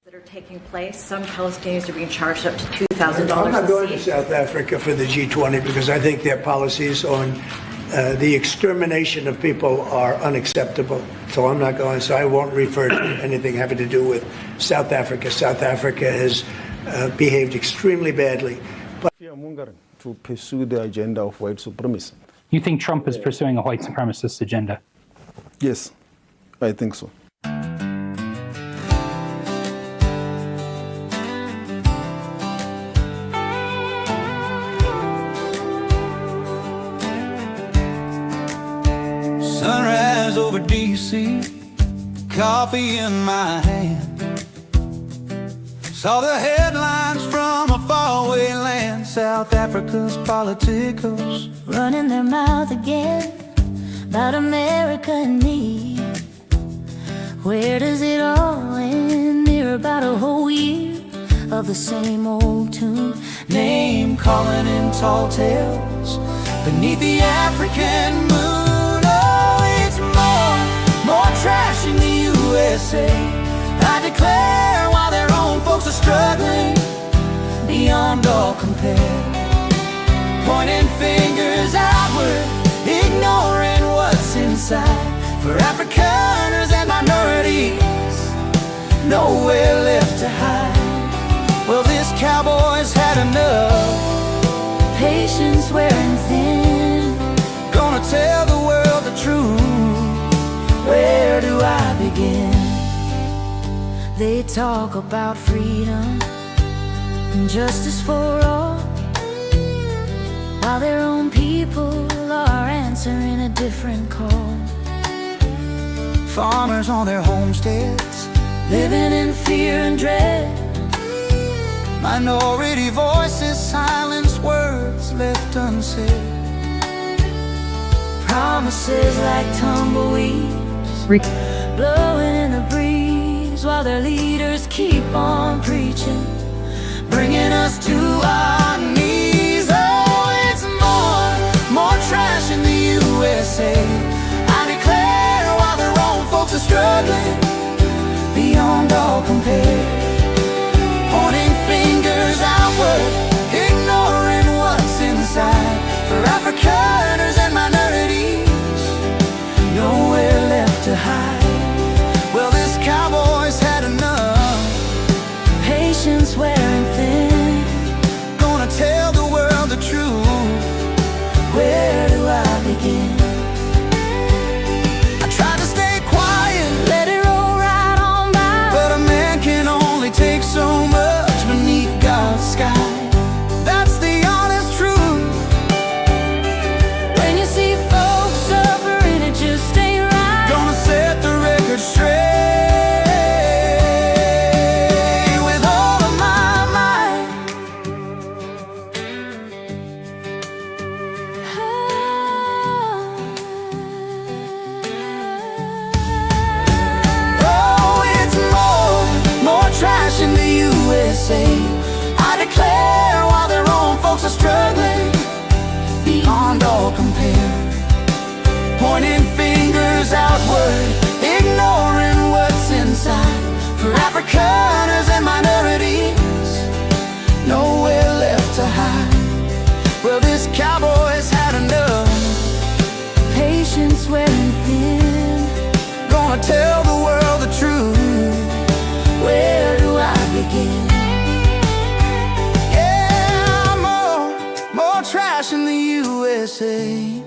that are taking place. Some Palestinians are being charged up to $2,000. I'm not going to South Africa for the G20 because I think their policies on the extermination of people are unacceptable. So I'm not going. So I won't refer to anything having to do with South Africa. South Africa has behaved extremely badly. But to pursue the agenda of white supremacy. You think Trump is pursuing a white supremacist agenda? Yes, I think so. Sunrise over DC, coffee in my hand. Saw the headlines from a faraway land. South Africa's politicos running their mouth again about America and me. Where does it all end? Near about a whole year of the same old tune. name calling in tall tales beneath the African moon. Oh, it's more trash in the USA. I declare, while their own folks are struggling beyond all compare, pointing fingers outward, ignoring what's inside. For Afrikaners and minorities, nowhere left to hide. Well, this cowboy's had enough, patience wearing thin. gonna tell the world the truth. Where do I begin? They talk about freedom and justice for all, while their own people are answering a different call. Farmers on their homesteads, living in fear and dread. minority voices silence words left unsaid. Promises like tumbleweeds blowing in the breeze, while their leaders keep on preaching, bringing us to our knees. Oh, it's more trash in the USA. I declare, while their own folks are struggling beyond all compare, pointing fingers outward, ignoring what's inside. For Afrikaners and minorities, nowhere left to hide. Well, this cowboy's had enough, patience wearing thin. gonna tell the world the truth. Where do I begin? I try to stay quiet, Let it roll right on by, but a man can only take so much beneath God's sky. That's the honest truth. when you see folks suffering, it just ain't right. Gonna set the record straight with all of my might. Oh, it's more trash in the USA. I declare, while their own folks are struggling beyond all compare, pointing fingers outward, ignoring what's inside. For Afrikaners and minorities, nowhere left to hide. Well, this cowboy's had enough, Patience wearing thin. gonna tell the world the truth. Where do I begin? Yeah, more trash in the USA.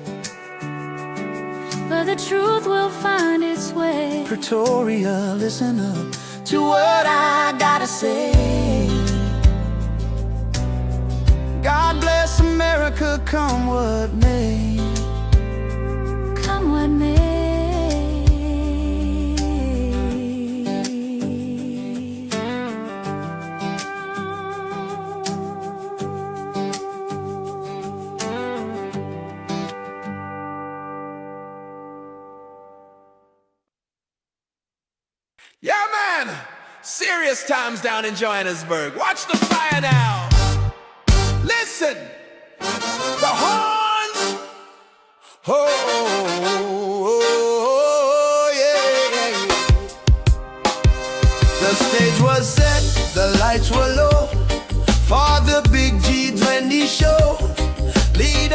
But the truth will find its way. Pretoria, listen up to what I gotta say. God bless America, come what may. Come what may. Yeah, man! Serious times down in Johannesburg. Watch the fire now. Listen! The horns! Oh, yeah. The stage was set.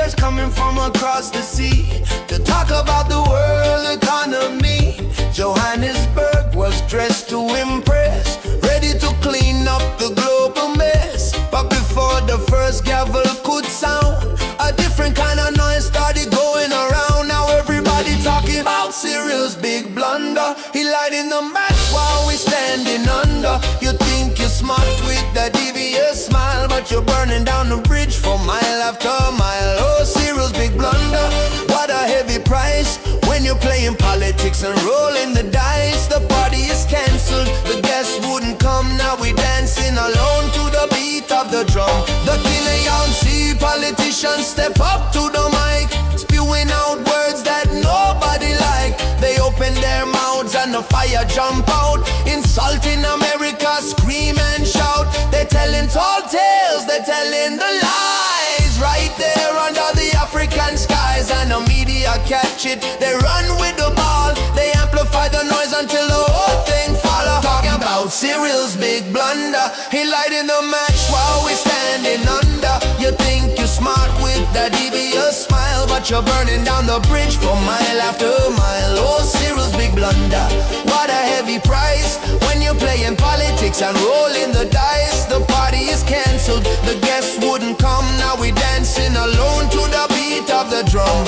leaders coming from across the sea to talk about the world economy. Johannesburg was dressed to impress, ready to clean up the global mess. But before the first gavel could sound, a different kind of noise started going around. Now everybody talking about Cyril's big blunder. He lighting the match while we standing under. You think you're smart with that devious smile, but you're burning down the bridge for mile after mile. Oh, Cyril's big blunder, what a heavy price. When you're playing politics and rolling the dice, the party is cancelled, the guests wouldn't come. Now we dancing alone to the beat of the drum. The Kineon see politicians step up to the mic, spewing out words that nobody like. They open their mouths and the fire jump out, insulting America, scream and shout. They're telling tall tales, they're telling the lies, right there under the African skies. And the media catch it, they run with the ball, they amplify the noise until the whole thing follow. Talking about Cyril's big blunder, he lighting the match while we standing under. You think you're smart with that devious smile, but you're burning down the bridge for mile after mile. Oh, Cyril's big blunder, what a heavy price. When you're playing politics and rolling the dice, the party is cancelled, the guests wouldn't come. Now we dancing alone to the beat of the drum.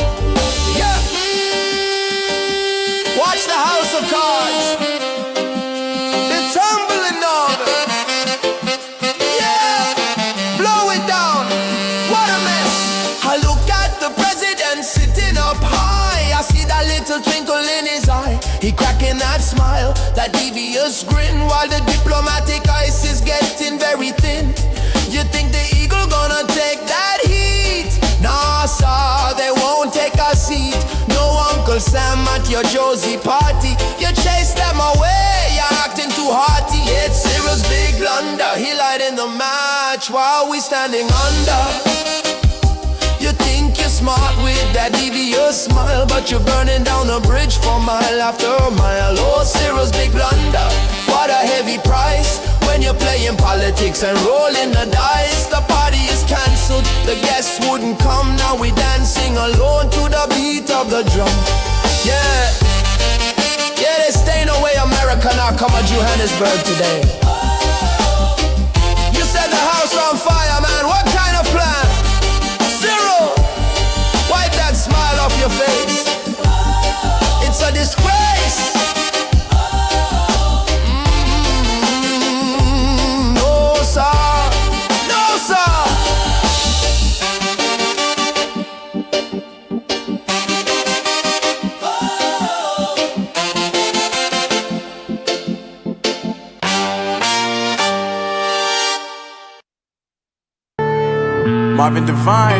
Yeah. Watch the house of cards, they're tumbling down. Yeah, blow it down, what a mess. I look at the president sitting up high, I see that little twinkle in his eye. He cracking that smile, that devious grin, while the diplomatic ice is getting very thin. You think the eagle gonna take that heat? Nah, sir, they won't take a seat. No Uncle Sam at your Josie party. You chase them away, you're acting too hearty. It's Cyril's big blunder, he lighting the match while we standing under. You think you're smart with that devious smile, but you're burning down the bridge for mile after mile. Oh, Cyril's big blunder, what a heavy price. When you're playing politics and rolling the dice, the party is cancelled, the guests wouldn't come. Now we dancing alone to the beat of the drum. Yeah, yeah, they staying away America, now come to Johannesburg today. You set the house on fire, man, what kind of plan? Cyril, wipe that smile off your face. It's a disgrace. Marvin Devine.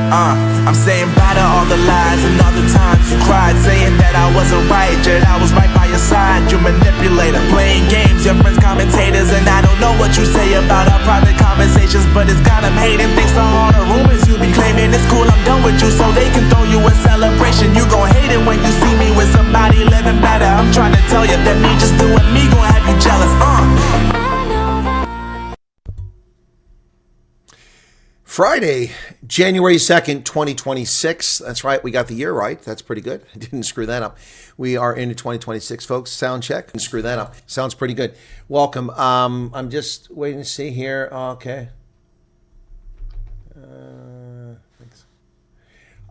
I'm saying bye to all the lies and all the times you cried, saying that I wasn't right, yet I was right by your side. You manipulator, playing games, your friends commentators, and I don't know what you say about our private conversations, but it's got them hating. Thanks to all the rumors you be claiming. It's cool, I'm done with you, so they can throw you a celebration. You gon' hate it when you see me with somebody living better. I'm trying to tell you that me just doing me gon' have you jealous. Friday, January 2nd, 2026. That's right. We got the year right. That's pretty good. I didn't screw that up. We are into 2026, folks. Sound check. Didn't screw that up. Sounds pretty good. Welcome. I'm just waiting to see here. Okay. Thanks.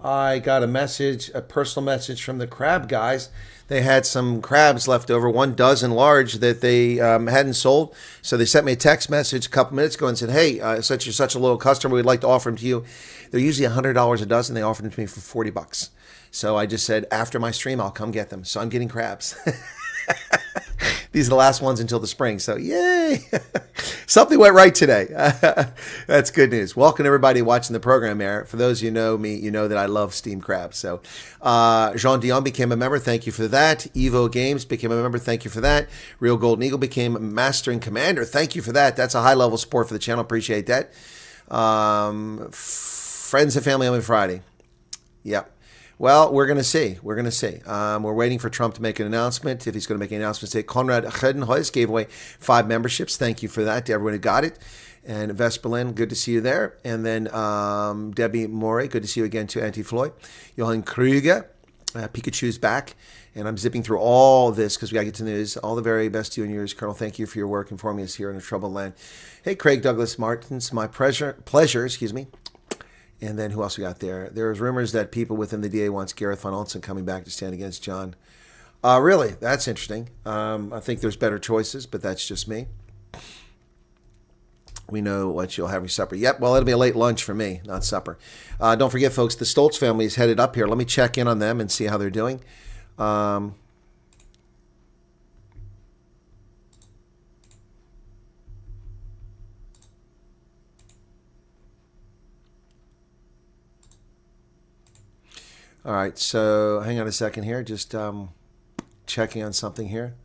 I got a message, a personal message from the crab guys. They had some crabs left over, 1 dozen large that they hadn't sold. So they sent me a text message a couple minutes ago and said, hey, since you're such a loyal customer, we'd like to offer them to you. They're usually $100 a dozen. They offered them to me for $40. So I just said, after my stream, I'll come get them. So I'm getting crabs. These are the last ones until the spring. So yay. Something went right today. That's good news. Welcome everybody watching the program there. For those of you who know me, you know that I love steamed crabs. So Jean Dion became a member. Thank you for that. Evo Games became a member. Thank you for that. Real Golden Eagle became a Master and Commander. Thank you for that. That's a high level support for the channel. Appreciate that. Friends and Family on Friday. Yep. Well, we're going to see. We're going to see. We're waiting for Trump to make an announcement. If he's going to make an announcement, say Konrad Chedenhuis gave away 5 memberships. Thank you for that to everyone who got it. And Vesperlin, good to see you there. And then Debbie Morey, good to see you again too. Anti-Floyd. Johan Kruger, Pikachu's back. And I'm zipping through all this because we got to get to the news. All the very best to you and yours, Colonel. Thank you for your work informing us here in a troubled land. Hey, Craig Douglas Martins, my pleasure, excuse me. And then who else we got there? There's rumors that people within the DA wants Gareth Von Olsen coming back to stand against John. Really? That's interesting. I think there's better choices, but that's just me. We know what you'll have for supper. Yep, well, it'll be a late lunch for me, not supper. Don't forget, folks, the Stoltz family is headed up here. Let me check in on them and see how they're doing. All right, so hang on a second here. Just checking on something here.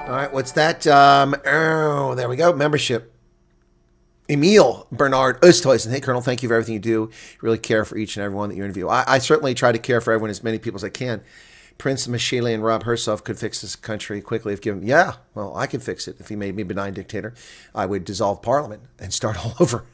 All right, what's that? Oh, there we go. Membership. Emil Bernard Oosthuizen. Hey, Colonel, thank you for everything you do. You really care for each and every one that you interview. I certainly try to care for everyone, as many people as I can. Prince Michele and Rob Herself could fix this country quickly if given. Yeah, well, I could fix it if he made me benign dictator. I would dissolve Parliament and start all over.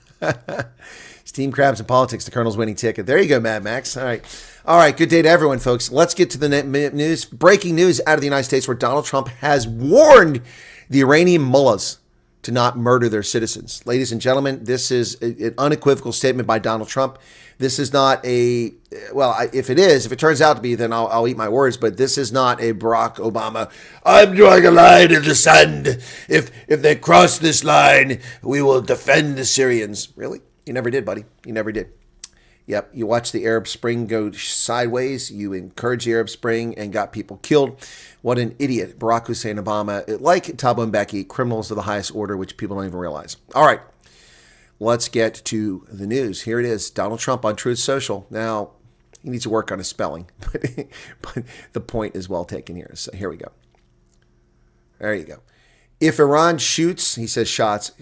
Steam crabs and politics, the Colonel's winning ticket. There you go, Mad Max. All right. Good day to everyone, folks. Let's get to the news. Breaking news out of the United States, where Donald Trump has warned the Iranian mullahs to not murder their citizens. Ladies and gentlemen, this is an unequivocal statement by Donald Trump. This is not a, well, if it turns out to be, then I'll eat my words, but this is not a Barack Obama, I'm drawing a line in the sand. If they cross this line, we will defend the Syrians. Really? You never did, buddy. You never did. Yep, you watched the Arab Spring go sideways. You encouraged the Arab Spring and got people killed. What an idiot. Barack Hussein Obama, like Thabo Mbeki, criminals of the highest order, which people don't even realize. All right, let's get to the news. Here it is. Donald Trump on Truth Social. Now, he needs to work on his spelling, but the point is well taken here. So here we go. There you go. If Iran shoots, he says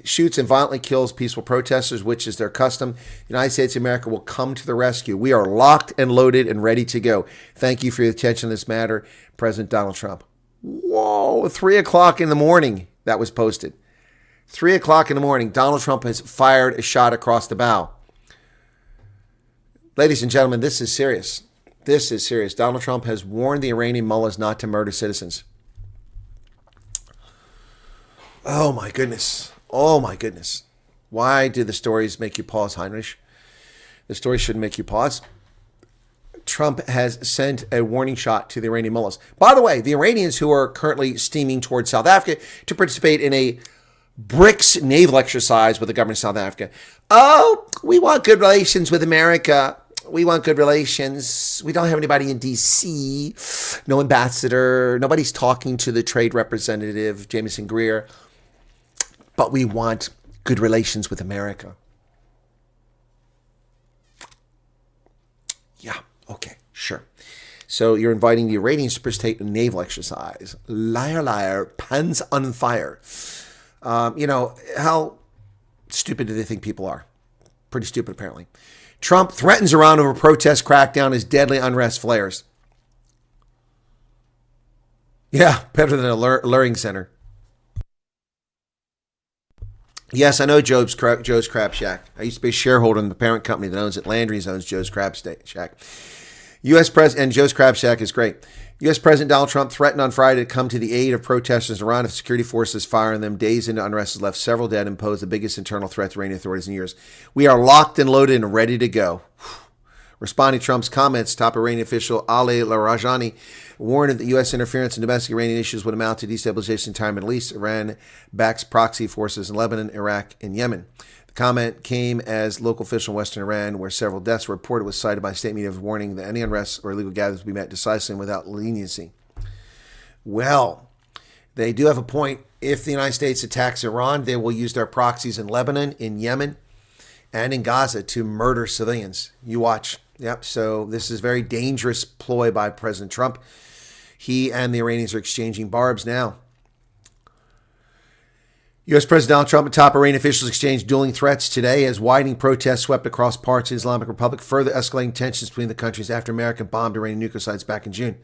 shoots and violently kills peaceful protesters, which is their custom, the United States of America will come to the rescue. We are locked and loaded and ready to go. Thank you for your attention to this matter, President Donald Trump. Whoa, 3 o'clock in the morning, that was posted. 3 o'clock in the morning, Donald Trump has fired a shot across the bow. Ladies and gentlemen, this is serious. This is serious. Donald Trump has warned the Iranian mullahs not to murder citizens. Oh, my goodness. Oh, my goodness. Why do the stories make you pause, Heinrich? The story shouldn't make you pause. Trump has sent a warning shot to the Iranian mullahs. By the way, the Iranians who are currently steaming towards South Africa to participate in a BRICS naval exercise with the government of South Africa. Oh, we want good relations with America. We want good relations. We don't have anybody in D.C., no ambassador. Nobody's talking to the trade representative, Jameson Greer. But we want good relations with America. Yeah, okay, sure. So you're inviting the Iranians to participate in a naval exercise. Liar, liar, pants on fire. How stupid do they think people are? Pretty stupid, apparently. Trump threatens Iran over protest crackdown as deadly unrest flares. Yeah, better than a luring center. Yes, I know Joe's Crab Shack. I used to be a shareholder in the parent company that owns it. Landry's owns Joe's Crab Shack. U.S. President and Joe's Crab Shack is great. U.S. President Donald Trump threatened on Friday to come to the aid of protesters in Iran if security forces fire on them. Days into unrest has left several dead and posed the biggest internal threat to Iranian authorities in years. We are locked and loaded and ready to go. Responding to Trump's comments, top Iranian official Ali Larajani warned that U.S. interference in domestic Iranian issues would amount to destabilization of the entire Middle East. Iran backs proxy forces in Lebanon, Iraq, and Yemen. The comment came as local official in western Iran, where several deaths were reported, was cited by state media warning that any unrest or illegal gatherings would be met decisively and without leniency. Well, they do have a point. If the United States attacks Iran, they will use their proxies in Lebanon, in Yemen, and in Gaza to murder civilians. You watch. Yep. So this is a very dangerous ploy by President Trump. He and the Iranians are exchanging barbs now. U.S. President Donald Trump and top Iranian officials exchanged dueling threats today as widening protests swept across parts of the Islamic Republic, further escalating tensions between the countries after America bombed Iranian nuclear sites back in June.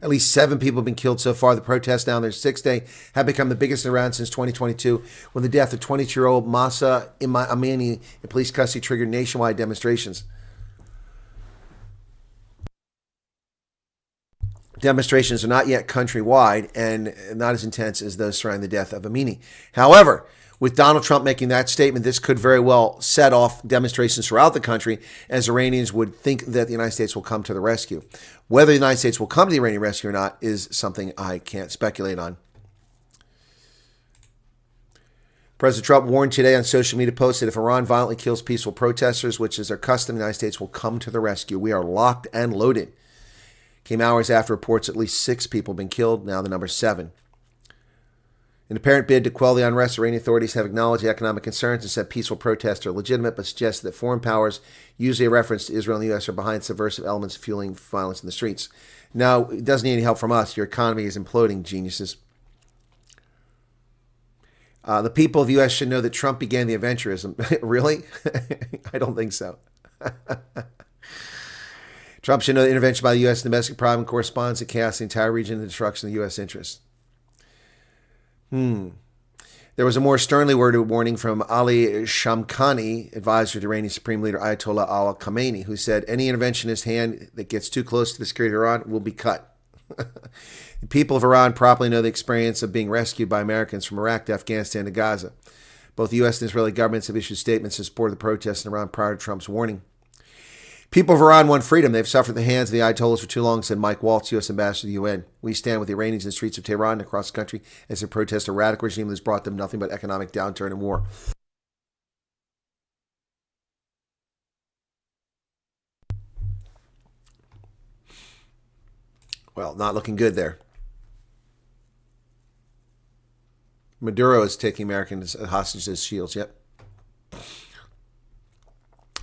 At least 7 people have been killed so far. The protests now on their 6th day have become the biggest in Iran since 2022, when the death of 22-year-old Mahsa Amini in police custody triggered nationwide demonstrations. Demonstrations are not yet countrywide and not as intense as those surrounding the death of Amini. However, with Donald Trump making that statement, this could very well set off demonstrations throughout the country, as Iranians would think that the United States will come to the rescue. Whether the United States will come to the Iranian rescue or not is something I can't speculate on. President Trump warned today on social media posts that if Iran violently kills peaceful protesters, which is their custom, the United States will come to the rescue. We are locked and loaded. Came hours after reports at least 6 people have been killed, now the number 7. In an apparent bid to quell the unrest, Iranian authorities have acknowledged the economic concerns and said peaceful protests are legitimate, but suggested that foreign powers, usually a reference to Israel and the U.S., are behind subversive elements fueling violence in the streets. No, it doesn't need any help from us. Your economy is imploding, geniuses. The people of the U.S. should know that Trump began the adventurism. Really? I don't think so. Trump should know that intervention by the U.S. in domestic problem corresponds to chaos in the entire region and the destruction of the U.S. interests. There was a more sternly worded warning from Ali Shamkhani, advisor to Iranian Supreme Leader Ayatollah Ali Khamenei, who said any interventionist hand that gets too close to the security of Iran will be cut. The people of Iran properly know the experience of being rescued by Americans from Iraq to Afghanistan to Gaza. Both the U.S. and Israeli governments have issued statements in support of the protests in Iran prior to Trump's warning. People of Iran want freedom. They've suffered at the hands of the Ayatollahs for too long, said Mike Waltz, U.S. Ambassador to the UN. We stand with the Iranians in the streets of Tehran and across the country as they protest a radical regime that has brought them nothing but economic downturn and war. Well, not looking good there. Maduro is taking Americans hostages as shields. Yep.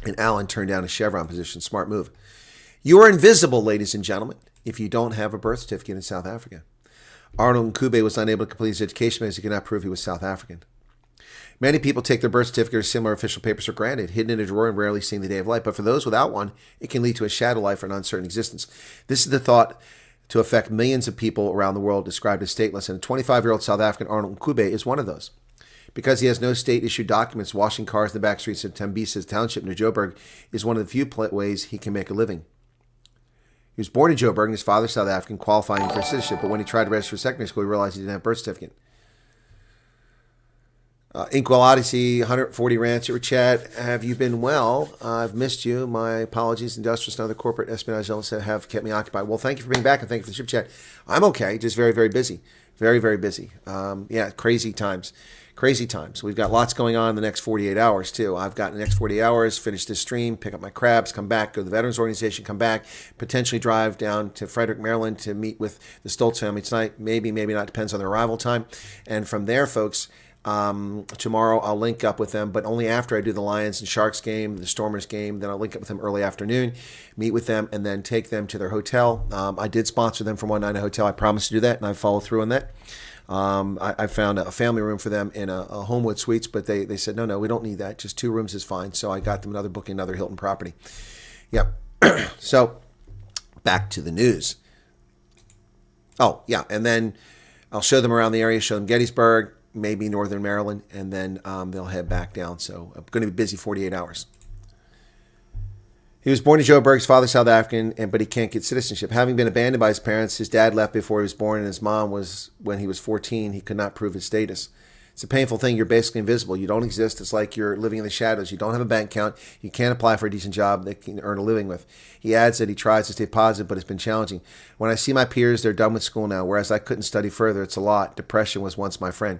And Allen turned down a Chevron position. Smart move. You are invisible, ladies and gentlemen, if you don't have a birth certificate in South Africa. Arnold Nkube was unable to complete his education because he could not prove he was South African. Many people take their birth certificate or similar official papers for granted, hidden in a drawer and rarely seeing the day of light. But for those without one, it can lead to a shadow life or an uncertain existence. This is the thought to affect millions of people around the world described as stateless. And a 25-year-old South African, Arnold Nkube, is one of those. Because he has no state-issued documents, washing cars in the back streets of Tembisa Township near Joburg is one of the few ways he can make a living. He was born in Joburg, and his father is South African, qualifying for citizenship, but when he tried to register for secondary school, he realized he didn't have a birth certificate. Inkwell Odyssey, 140 rants. Super chat. Have you been well? I've missed you. My apologies. Industrialists and other corporate espionage elements have kept me occupied. Well, thank you for being back, and thank you for the super chat. I'm okay, just very, very busy. Very, very busy. Crazy times. Crazy times. We've got lots going on in the next 48 hours, too. I've got the next 48 hours, finish this stream, pick up my crabs, come back, go to the Veterans Organization, come back, potentially drive down to Frederick, Maryland to meet with the Stoltz family tonight. Maybe, maybe not. Depends on their arrival time. And from there, folks, tomorrow I'll link up with them, but only after I do the Lions and Sharks game, the Stormers game. Then I'll link up with them early afternoon, meet with them, and then take them to their hotel. I did sponsor them for one night at a hotel. I promised to do that, and I followed through on that. I found a family room for them in a Homewood Suites, but they said, no, we don't need that. Just 2 rooms is fine. So I got them another booking, another Hilton property. Yep. So back to the news. Oh, yeah. And then I'll show them around the area, show them Gettysburg, maybe Northern Maryland, and then they'll head back down. So I'm going to be busy 48 hours. He was born in Joburg, his father South African, but he can't get citizenship. Having been abandoned by his parents, his dad left before he was born, and his mom was when he was 14. He could not prove his status. It's a painful thing. You're basically invisible. You don't exist. It's like you're living in the shadows. You don't have a bank account. You can't apply for a decent job that you can earn a living with. He adds that he tries to stay positive, but it's been challenging. When I see my peers, they're done with school now, whereas I couldn't study further. It's a lot. Depression was once my friend.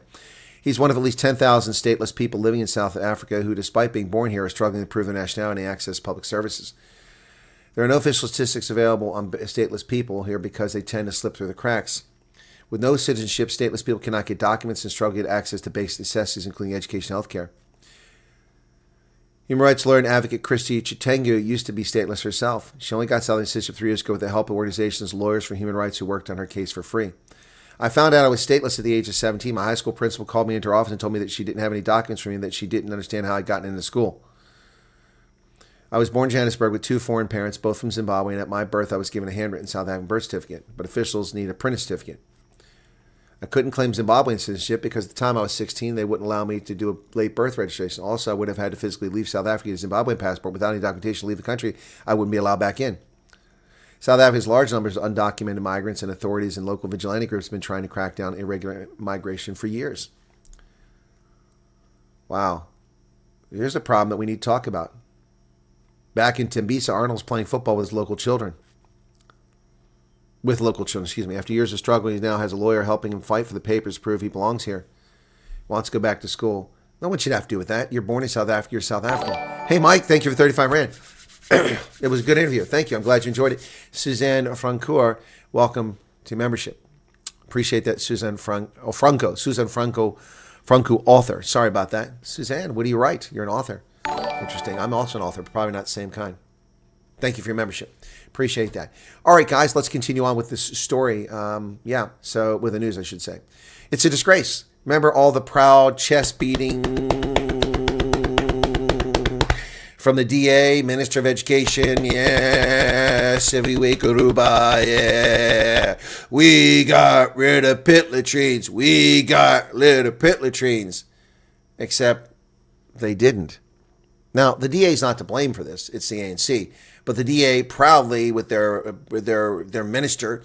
He's one of at least 10,000 stateless people living in South Africa who, despite being born here, are struggling to prove their nationality and access public services. There are no official statistics available on stateless people here because they tend to slip through the cracks. With no citizenship, stateless people cannot get documents and struggle to get access to basic necessities, including education and health care. Human rights lawyer and advocate Christy Chitengu used to be stateless herself. She only got Southern citizenship 3 years ago with the help of organizations, lawyers for human rights who worked on her case for free. I found out I was stateless at the age of 17. My high school principal called me into her office and told me that she didn't have any documents for me and that she didn't understand how I'd gotten into school. I was born in Johannesburg with 2 foreign parents, both from Zimbabwe, and at my birth I was given a handwritten South African birth certificate, but officials need a printed certificate. I couldn't claim Zimbabwean citizenship because at the time I was 16, they wouldn't allow me to do a late birth registration. Also, I would have had to physically leave South Africa with a Zimbabwean passport. Without any documentation to leave the country, I wouldn't be allowed back in. South Africa's large numbers of undocumented migrants, and authorities and local vigilante groups have been trying to crack down irregular migration for years. Wow. Here's a problem that we need to talk about. Back in Tembisa, Arnold's playing football with his local children. After years of struggling, he now has a lawyer helping him fight for the papers to prove he belongs here. Wants to go back to school. No one should have to do with that. You're born in South Africa. You're South African. Hey, Mike, thank you for 35 Rand. It was a good interview. Thank you. I'm glad you enjoyed it. Suzanne Francoeur, welcome to membership. Appreciate that, Suzanne Franco. Suzanne Franco, author. Sorry about that. Suzanne, what do you write? You're an author. Interesting. I'm also an author, but probably not the same kind. Thank you for your membership. Appreciate that. All right, guys, let's continue on with this story. So with the news, I should say. It's a disgrace. Remember all the proud chest beating from the DA, Minister of Education. Yes, everywhere, Kuruba, yeah. We got rid of pit latrines. Except they didn't. Now, the DA is not to blame for this. It's the ANC. But the DA proudly, with their minister,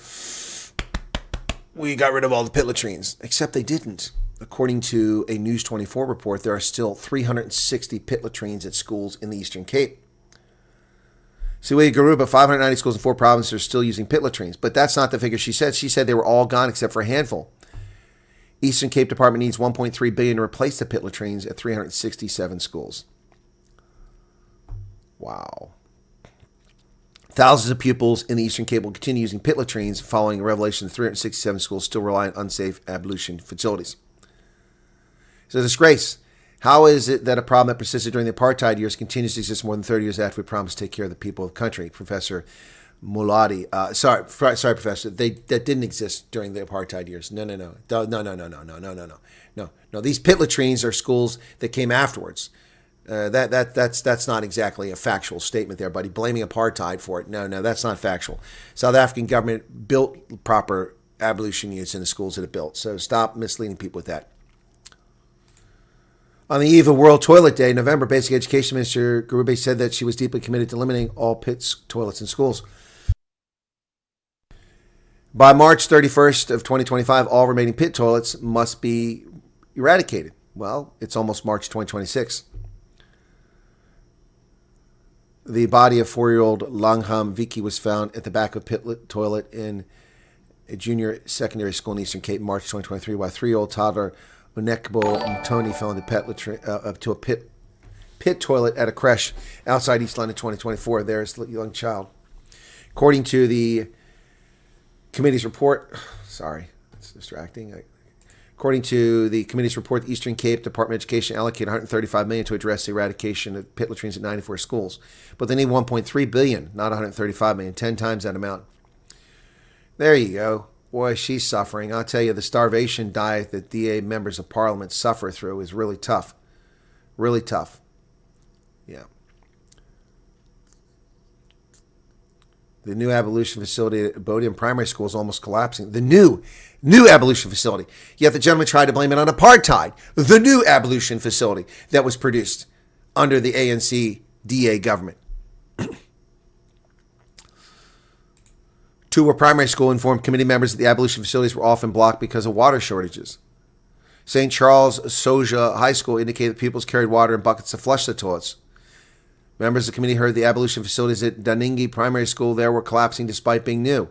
we got rid of all the pit latrines. Except they didn't. According to a News 24 report, there are still 360 pit latrines at schools in the Eastern Cape. Siwe Garuba, 590 schools in 4 provinces are still using pit latrines. But that's not the figure she said. She said they were all gone except for a handful. Eastern Cape Department needs $1.3 billion to replace the pit latrines at 367 schools. Wow. Thousands of pupils in the Eastern Cape will continue using pit latrines following a revelation that 367 schools still rely on unsafe ablution facilities. It's a disgrace. How is it that a problem that persisted during the apartheid years continues to exist more than 30 years after we promised to take care of the people of the country? Professor Muladi. Sorry, Professor. That didn't exist during the apartheid years. No. These pit latrines are schools that came afterwards. That's not exactly a factual statement there, buddy. Blaming apartheid for it. No, that's not factual. South African government built proper ablution units in the schools that it built. So stop misleading people with that. On the eve of World Toilet Day in November, Basic Education Minister Garube said that she was deeply committed to eliminating all pit toilets in schools. By March 31st of 2025, all remaining pit toilets must be eradicated. Well, it's almost March 2026. The body of 4-year-old Langham Vicky was found at the back of a pit toilet in a junior secondary school in Eastern Cape in March 2023, while 3-year-old toddler Unekbo Mtoni fell into a pit toilet at a creche outside East London 2024. There's the young child. According to the committee's report, sorry, it's distracting. According to the committee's report, the Eastern Cape Department of Education allocated $135 million to address the eradication of pit latrines at 94 schools. But they need $1.3 billion, not $135 million, 10 times that amount. There you go. Boy, she's suffering. I'll tell you, the starvation diet that DA members of parliament suffer through is really tough. Really tough. Yeah. The new abolition facility at Bodiam Primary School is almost collapsing. The new abolition facility. Yet the gentleman tried to blame it on apartheid. The new abolition facility that was produced under the ANC DA government. Two primary school informed committee members that the abolition facilities were often blocked because of water shortages. St. Charles Soja High School indicated that pupils carried water in buckets to flush the toilets. Members of the committee heard the abolition facilities at Daningi Primary School there were collapsing despite being new.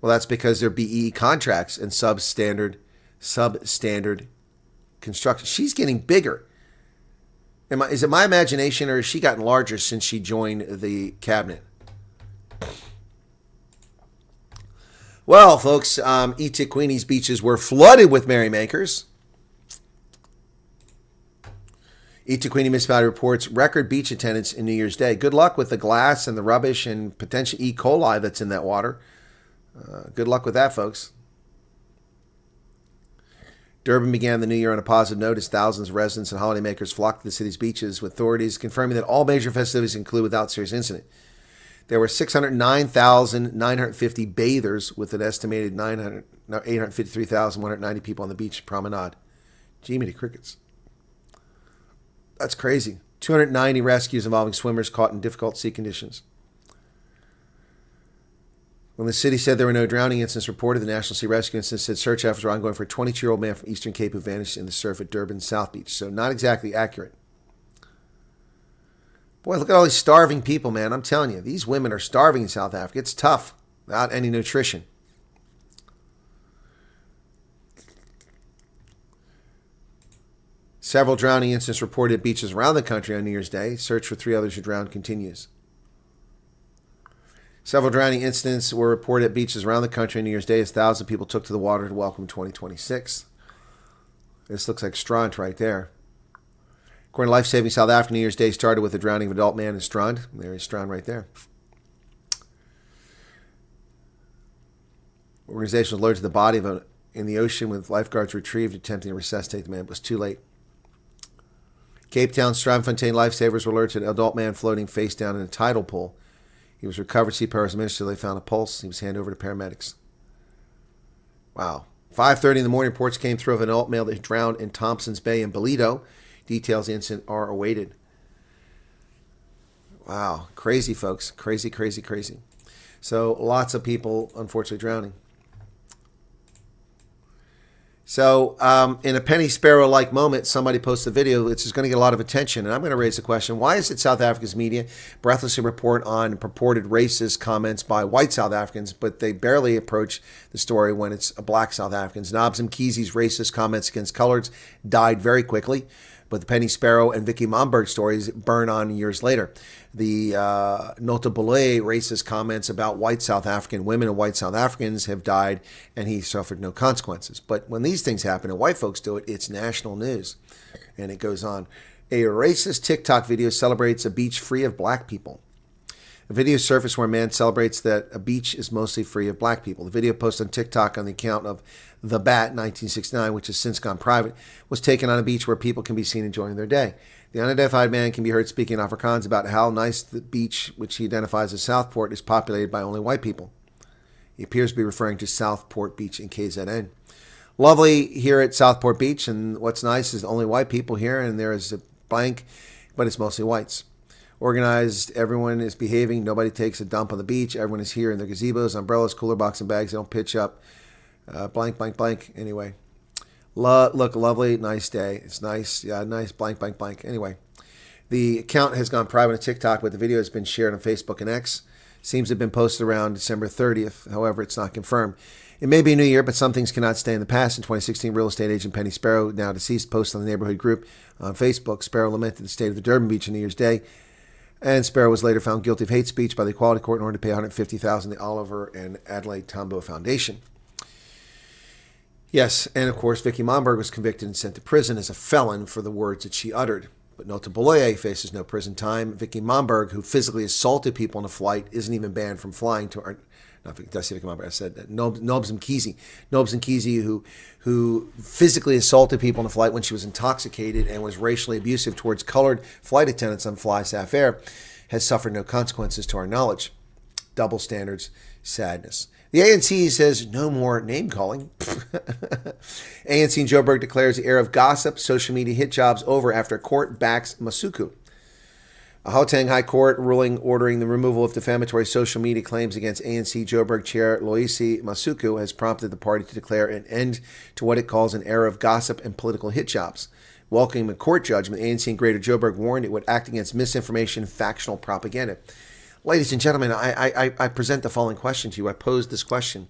Well, that's because they're BEE contracts and substandard construction. She's getting bigger. Is it my imagination, or has she gotten larger since she joined the cabinet? Well, folks, eTikwini's beaches were flooded with merrymakers. Itaquini Municipality reports record beach attendance in New Year's Day. Good luck with the glass and the rubbish and potential E. coli that's in that water. Good luck with that, folks. Durban began the new year on a positive note as thousands of residents and holidaymakers flocked to the city's beaches, with authorities confirming that all major festivities conclude without serious incident. There were 609,950 bathers with an estimated 853,190 people on the beach promenade. Jiminy crickets. That's crazy. 290 rescues involving swimmers caught in difficult sea conditions. When the city said there were no drowning incidents reported, the National Sea Rescue Incident said search efforts were ongoing for a 22-year-old man from Eastern Cape who vanished in the surf at Durban's South Beach. So not exactly accurate. Boy, look at all these starving people, man. I'm telling you, these women are starving in South Africa. It's tough without any nutrition. Several drowning incidents reported at beaches around the country on New Year's Day. Search for 3 others who drowned continues. Several drowning incidents were reported at beaches around the country on New Year's Day as thousands of people took to the water to welcome 2026. This looks like Strand right there. According to Life Saving South Africa, New Year's Day started with the drowning of an adult man in Strand. There is Strand right there. Organization was alerted to the body in the ocean with lifeguards retrieved, attempting to resuscitate the man. It was too late. Cape Town Strandfontein lifesavers were alerted to an adult man floating face down in a tidal pool. He was recovered. CPR was administered. They found a pulse. He was handed over to paramedics. Wow. 5:30 in the morning, reports came through of an adult male that drowned in Thompson's Bay in Ballito. Details of the incident are awaited. Wow. Crazy, folks. Crazy, crazy, crazy. So lots of people, unfortunately, drowning. So in a Penny Sparrow-like moment, somebody posts a video which is going to get a lot of attention. And I'm going to raise the question, why is it South Africa's media breathlessly report on purported racist comments by white South Africans, but they barely approach the story when it's black South Africans? Nobs Mkhize's racist comments against coloreds died very quickly, but the Penny Sparrow and Vicky Momberg stories burn on years later. The Notabule racist comments about white South African women and white South Africans have died, and he suffered no consequences. But when these things happen and white folks do it, it's national news. And it goes on. A racist TikTok video celebrates a beach free of black people. A video surfaced where a man celebrates that a beach is mostly free of black people. The video posted on TikTok on the account of The Bat 1969, which has since gone private, was taken on a beach where people can be seen enjoying their day. The unidentified man can be heard speaking in Afrikaans about how nice the beach, which he identifies as Southport, is populated by only white people. He appears to be referring to Southport Beach in KZN. Lovely here at Southport Beach, and what's nice is only white people here, and there is a blank, but it's mostly whites. Organized, everyone is behaving, nobody takes a dump on the beach, everyone is here in their gazebos, umbrellas, cooler box, and bags, they don't pitch up. Blank, blank, blank, anyway. Look, lovely, nice day. It's nice, yeah, nice, blank, blank, blank. Anyway, the account has gone private on TikTok, but the video has been shared on Facebook and X. Seems to have been posted around December 30th. However, it's not confirmed. It may be a new year, but some things cannot stay in the past. In 2016, real estate agent Penny Sparrow, now deceased, posted on the neighborhood group on Facebook. Sparrow lamented the state of the Durban beach on New Year's Day, and Sparrow was later found guilty of hate speech by the Equality Court in order to pay $150,000 to the Oliver and Adelaide Tambo Foundation. Yes, and of course, Vicky Momberg was convicted and sent to prison as a felon for the words that she uttered. But Nota Boloye faces no prison time. Vicky Momberg, who physically assaulted people on a flight, isn't even banned from flying to our... Not Vicky, did I say Vicky Momberg? I said that. Nobs Mkhize. Nobs Mkhize, who physically assaulted people on a flight when she was intoxicated and was racially abusive towards colored flight attendants on Fly Saf Air, has suffered no consequences to our knowledge. Double standards, sadness. The ANC says no more name-calling. ANC and Joburg declares the era of gossip, social media hit jobs over after court backs Masuku. A Gauteng High Court ruling ordering the removal of defamatory social media claims against ANC Joburg Chair Loisi Masuku has prompted the party to declare an end to what it calls an era of gossip and political hit jobs. Welcoming a court judgment, ANC and Greater Joburg warned it would act against misinformation and factional propaganda. Ladies and gentlemen, I present the following question to you. I posed this question.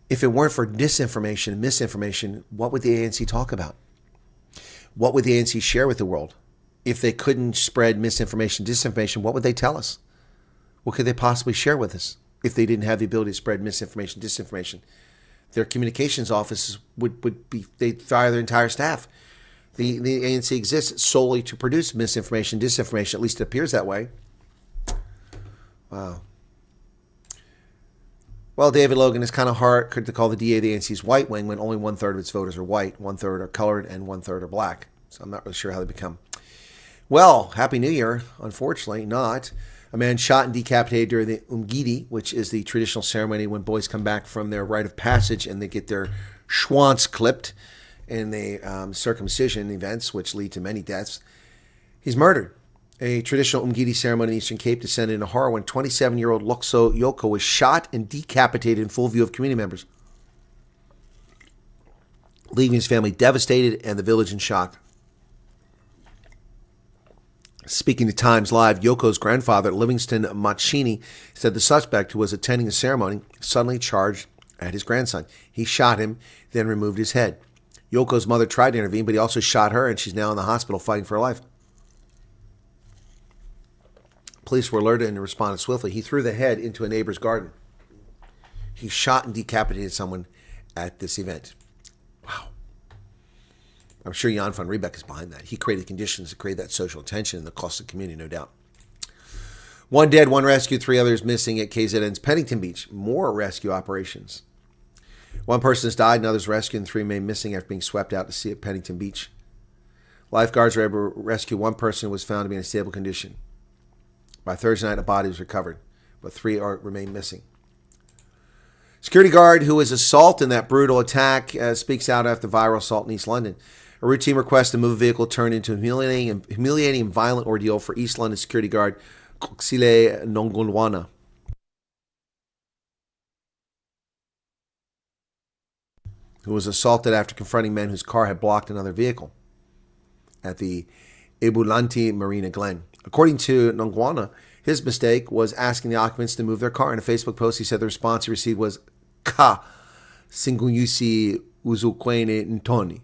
If it weren't for disinformation and misinformation, what would the ANC talk about? What would the ANC share with the world? If they couldn't spread misinformation, disinformation, what would they tell us? What could they possibly share with us if they didn't have the ability to spread misinformation, disinformation? Their communications offices would be, they'd fire their entire staff. The ANC exists solely to produce misinformation, disinformation. At least it appears that way. Wow. Well, David Logan, is kind of hard to call the DA the ANC's white wing when only 1/3 of its voters are white, 1/3 are colored, and 1/3 are black. So I'm not really sure how they become. Well, Happy New Year. Unfortunately, not. A man shot and decapitated during the Umgidi, which is the traditional ceremony when boys come back from their rite of passage and they get their schwanz clipped in the circumcision events, which lead to many deaths. He's murdered. A traditional Umgidi ceremony in the Eastern Cape descended into horror when 27-year-old Lokso Yoko was shot and decapitated in full view of community members, leaving his family devastated and the village in shock. Speaking to Times Live, Yoko's grandfather, Livingston Machini, said the suspect, who was attending the ceremony, suddenly charged at his grandson. He shot him, then removed his head. Yoko's mother tried to intervene, but he also shot her, and she's now in the hospital fighting for her life. Police were alerted and responded swiftly. He threw the head into a neighbor's garden. He shot and decapitated someone at this event. Wow. I'm sure Jan van Riebeck is behind that. He created conditions to create that social tension in the coastal community, no doubt. 1 dead, 1 rescued, 3 others missing at KZN's Pennington Beach. More rescue operations. 1 person has died and others rescued, and 3 remain missing after being swept out to sea at Pennington Beach. Lifeguards were able to rescue 1 person who was found to be in a stable condition. By Thursday night, a body was recovered, but 3 remain missing. Security guard who was assaulted in that brutal attack speaks out after viral assault in East London. A routine request to move a vehicle turned into a humiliating and violent ordeal for East London security guard Koksile Nongolwana. Who was assaulted after confronting men whose car had blocked another vehicle at the Ebulanti Marina Glen. According to Nongwana, his mistake was asking the occupants to move their car. In a Facebook post, he said the response he received was "Ka Singunyusi Uzukwene Ntoni."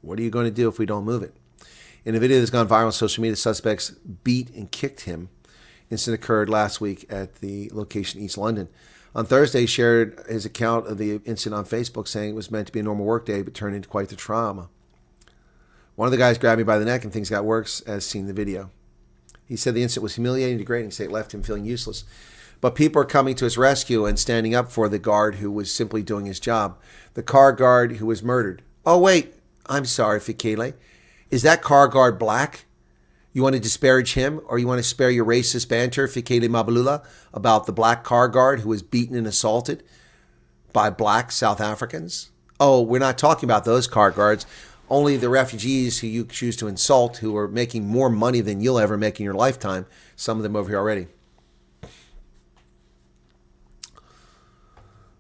What are you going to do if we don't move it? In a video that's gone viral on social media, suspects beat and kicked him. Incident occurred last week at the location East London. On Thursday, he shared his account of the incident on Facebook, saying it was meant to be a normal workday, but turned into quite the trauma. One of the guys grabbed me by the neck and things got worse, as seen in the video. He said the incident was humiliating and degrading, so it left him feeling useless. But people are coming to his rescue and standing up for the guard who was simply doing his job. The car guard who was murdered. Oh, wait. I'm sorry, Fikele. Is that car guard black? You want to disparage him, or you want to spare your racist banter, Fikele Mabalula, about the black car guard who was beaten and assaulted by black South Africans? Oh, we're not talking about those car guards. Only the refugees who you choose to insult, who are making more money than you'll ever make in your lifetime. Some of them over here already.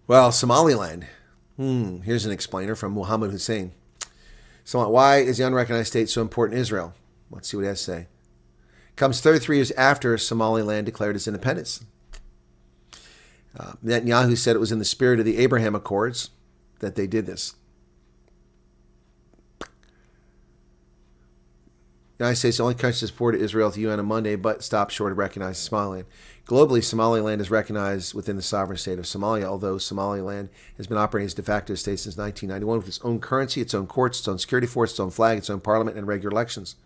Well, Somaliland. Here's an explainer from Muhammad Hussein. So why is the unrecognized state so important in Israel? Let's see what he has to say. Comes 33 years after Somaliland declared its independence. Netanyahu said it was in the spirit of the Abraham Accords that they did this. The United States is the only country to support Israel at the UN on Monday, but stopped short of recognizing Somaliland. Globally, Somaliland is recognized within the sovereign state of Somalia, although Somaliland has been operating as de facto state since 1991 with its own currency, its own courts, its own security force, its own flag, its own parliament, and regular elections.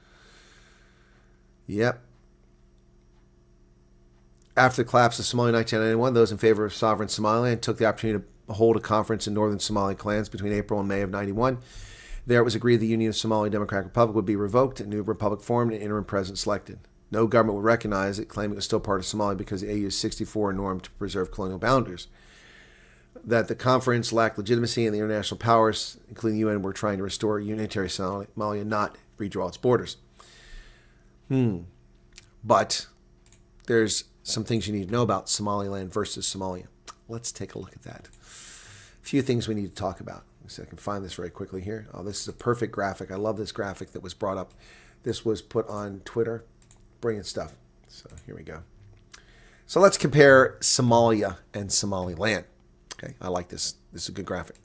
Yep. After the collapse of Somalia in 1991, those in favor of sovereign Somaliland took the opportunity to hold a conference in northern Somali clans between April and May of 91. There it was agreed the Union of Somali Democratic Republic would be revoked, a new republic formed, and an interim president selected. No government would recognize it, claiming it was still part of Somalia because the AU's 64 norm to preserve colonial boundaries. That the conference lacked legitimacy and the international powers, including the UN, were trying to restore unitary Somalia, not redraw its borders. But there's some things you need to know about Somaliland versus Somalia. Let's take a look at that. A few things we need to talk about. So I can find this very quickly here. Oh, this is a perfect graphic. I love this graphic that was brought up. This was put on Twitter. Brilliant stuff. So here we go. So let's compare Somalia and Somaliland. Okay, I like this. This is a good graphic.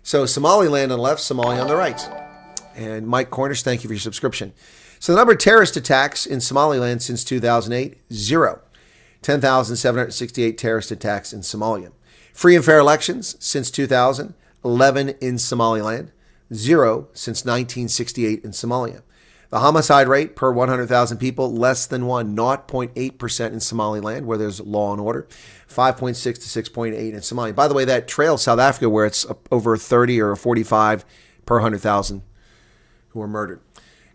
So Somaliland on the left, Somalia on the right. And Mike Cornish, thank you for your subscription. So the number of terrorist attacks in Somaliland since 2008, 0. 10,768 terrorist attacks in Somalia. Free and fair elections since 2000, 11 in Somaliland. 0 since 1968 in Somalia. The homicide rate per 100,000 people, less than 1, 0.8% in Somaliland, where there's law and order, 5.6 to 6.8 in Somalia. By the way, that trails South Africa, where it's over 30 or 45 per 100,000 who were murdered.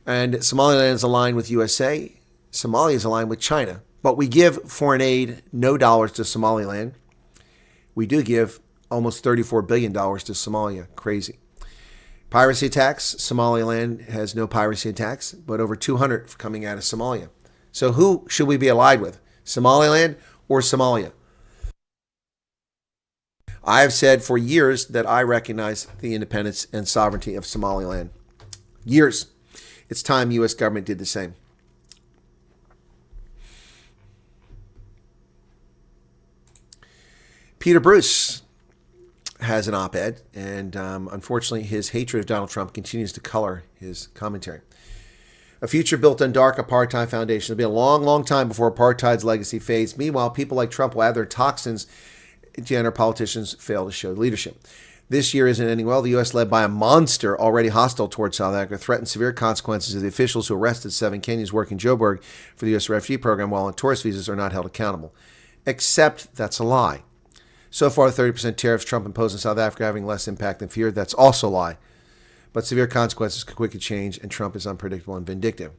And Somaliland is aligned with USA. Somalia is aligned with China. But we give foreign aid, no dollars to Somaliland. We do give almost $34 billion to Somalia. Crazy. Piracy attacks. Somaliland has no piracy attacks, but over 200 coming out of Somalia. So who should we be allied with? Somaliland or Somalia? I have said for years that I recognize the independence and sovereignty of Somaliland. Years. It's time U.S. government did the same. Peter Bruce has an op-ed, and unfortunately his hatred of Donald Trump continues to color his commentary. A future built on dark apartheid foundation. It'll be a long, long time before apartheid's legacy fades. Meanwhile, people like Trump will add their toxins to enter politicians fail to show leadership. This year isn't ending well. The U.S., led by a monster already hostile towards South Africa, threatened severe consequences if the officials who arrested 7 Kenyans working in Joburg for the U.S. refugee program while on tourist visas are not held accountable. Except that's a lie. So far, the 30% tariffs Trump imposed on South Africa having less impact than feared. That's also a lie. But severe consequences could quickly change, and Trump is unpredictable and vindictive.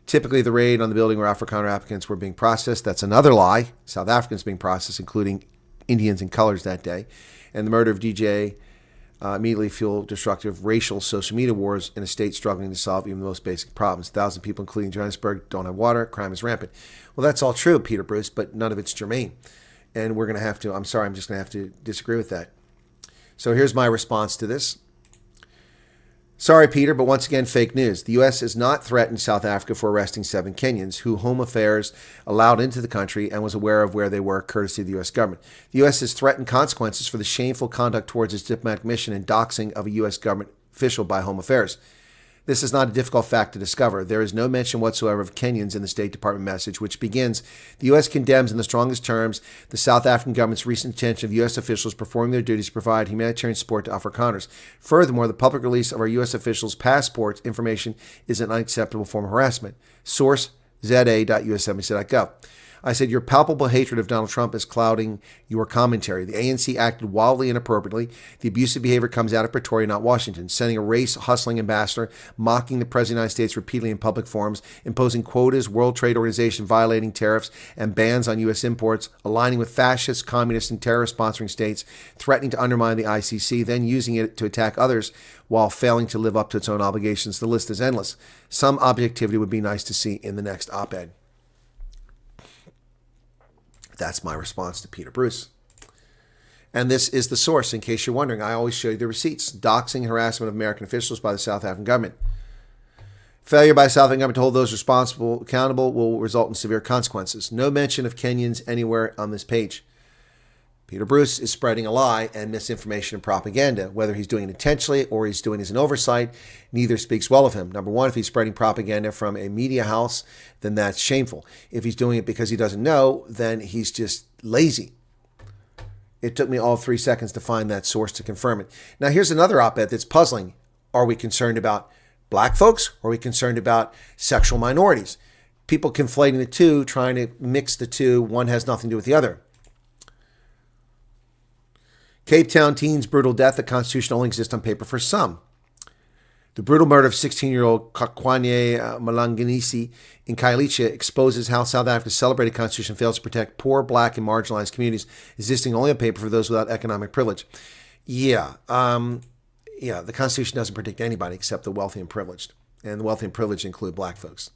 Typically, the raid on the building where Afrikaner applicants were being processed. That's another lie. South Africans being processed, including Indians and colors that day. And the murder of DJ immediately fueled destructive racial social media wars in a state struggling to solve even the most basic problems. 1,000 people, including Johannesburg, don't have water. Crime is rampant. Well, that's all true, Peter Bruce, but none of it's germane. And we're going to have to, I'm sorry, I'm just going to have to disagree with that. So here's my response to this. Sorry, Peter, but once again, fake news. The U.S. has not threatened South Africa for arresting 7 Kenyans who Home Affairs allowed into the country and was aware of where they were, courtesy of the U.S. government. The U.S. has threatened consequences for the shameful conduct towards its diplomatic mission and doxing of a U.S. government official by Home Affairs. This is not a difficult fact to discover. There is no mention whatsoever of Kenyans in the State Department message, which begins, the U.S. condemns in the strongest terms the South African government's recent intention of U.S. officials performing their duties to provide humanitarian support to Afrikaners. Furthermore, the public release of our U.S. officials' passports information is an unacceptable form of harassment. Source, za.usembassy.gov. I said, your palpable hatred of Donald Trump is clouding your commentary. The ANC acted wildly inappropriately. The abusive behavior comes out of Pretoria, not Washington, sending a race-hustling ambassador, mocking the President of the United States repeatedly in public forums, imposing quotas, World Trade Organization violating tariffs and bans on U.S. imports, aligning with fascist, communist, and terrorist-sponsoring states, threatening to undermine the ICC, then using it to attack others while failing to live up to its own obligations. The list is endless. Some objectivity would be nice to see in the next op-ed. That's my response to Peter Bruce. And this is the source, in case you're wondering. I always show you the receipts. Doxing and harassment of American officials by the South African government. Failure by the South African government to hold those responsible accountable will result in severe consequences. No mention of Kenyans anywhere on this page. Peter Bruce is spreading a lie and misinformation and propaganda. Whether he's doing it intentionally or he's doing it as an oversight, neither speaks well of him. Number one, if he's spreading propaganda from a media house, then that's shameful. If he's doing it because he doesn't know, then he's just lazy. It took me all 3 seconds to find that source to confirm it. Now, here's another op-ed that's puzzling. Are we concerned about black folks or are we concerned about sexual minorities? People conflating the two, trying to mix the two. One has nothing to do with the other. Cape Town teen's brutal death. The Constitution only exists on paper for some. The brutal murder of 16-year-old Kakwanye Malanganisi in Khayelitsha exposes how South Africa's celebrated Constitution fails to protect poor, black, and marginalized communities, existing only on paper for those without economic privilege. The Constitution doesn't protect anybody except the wealthy and privileged. And the wealthy and privileged include black folks.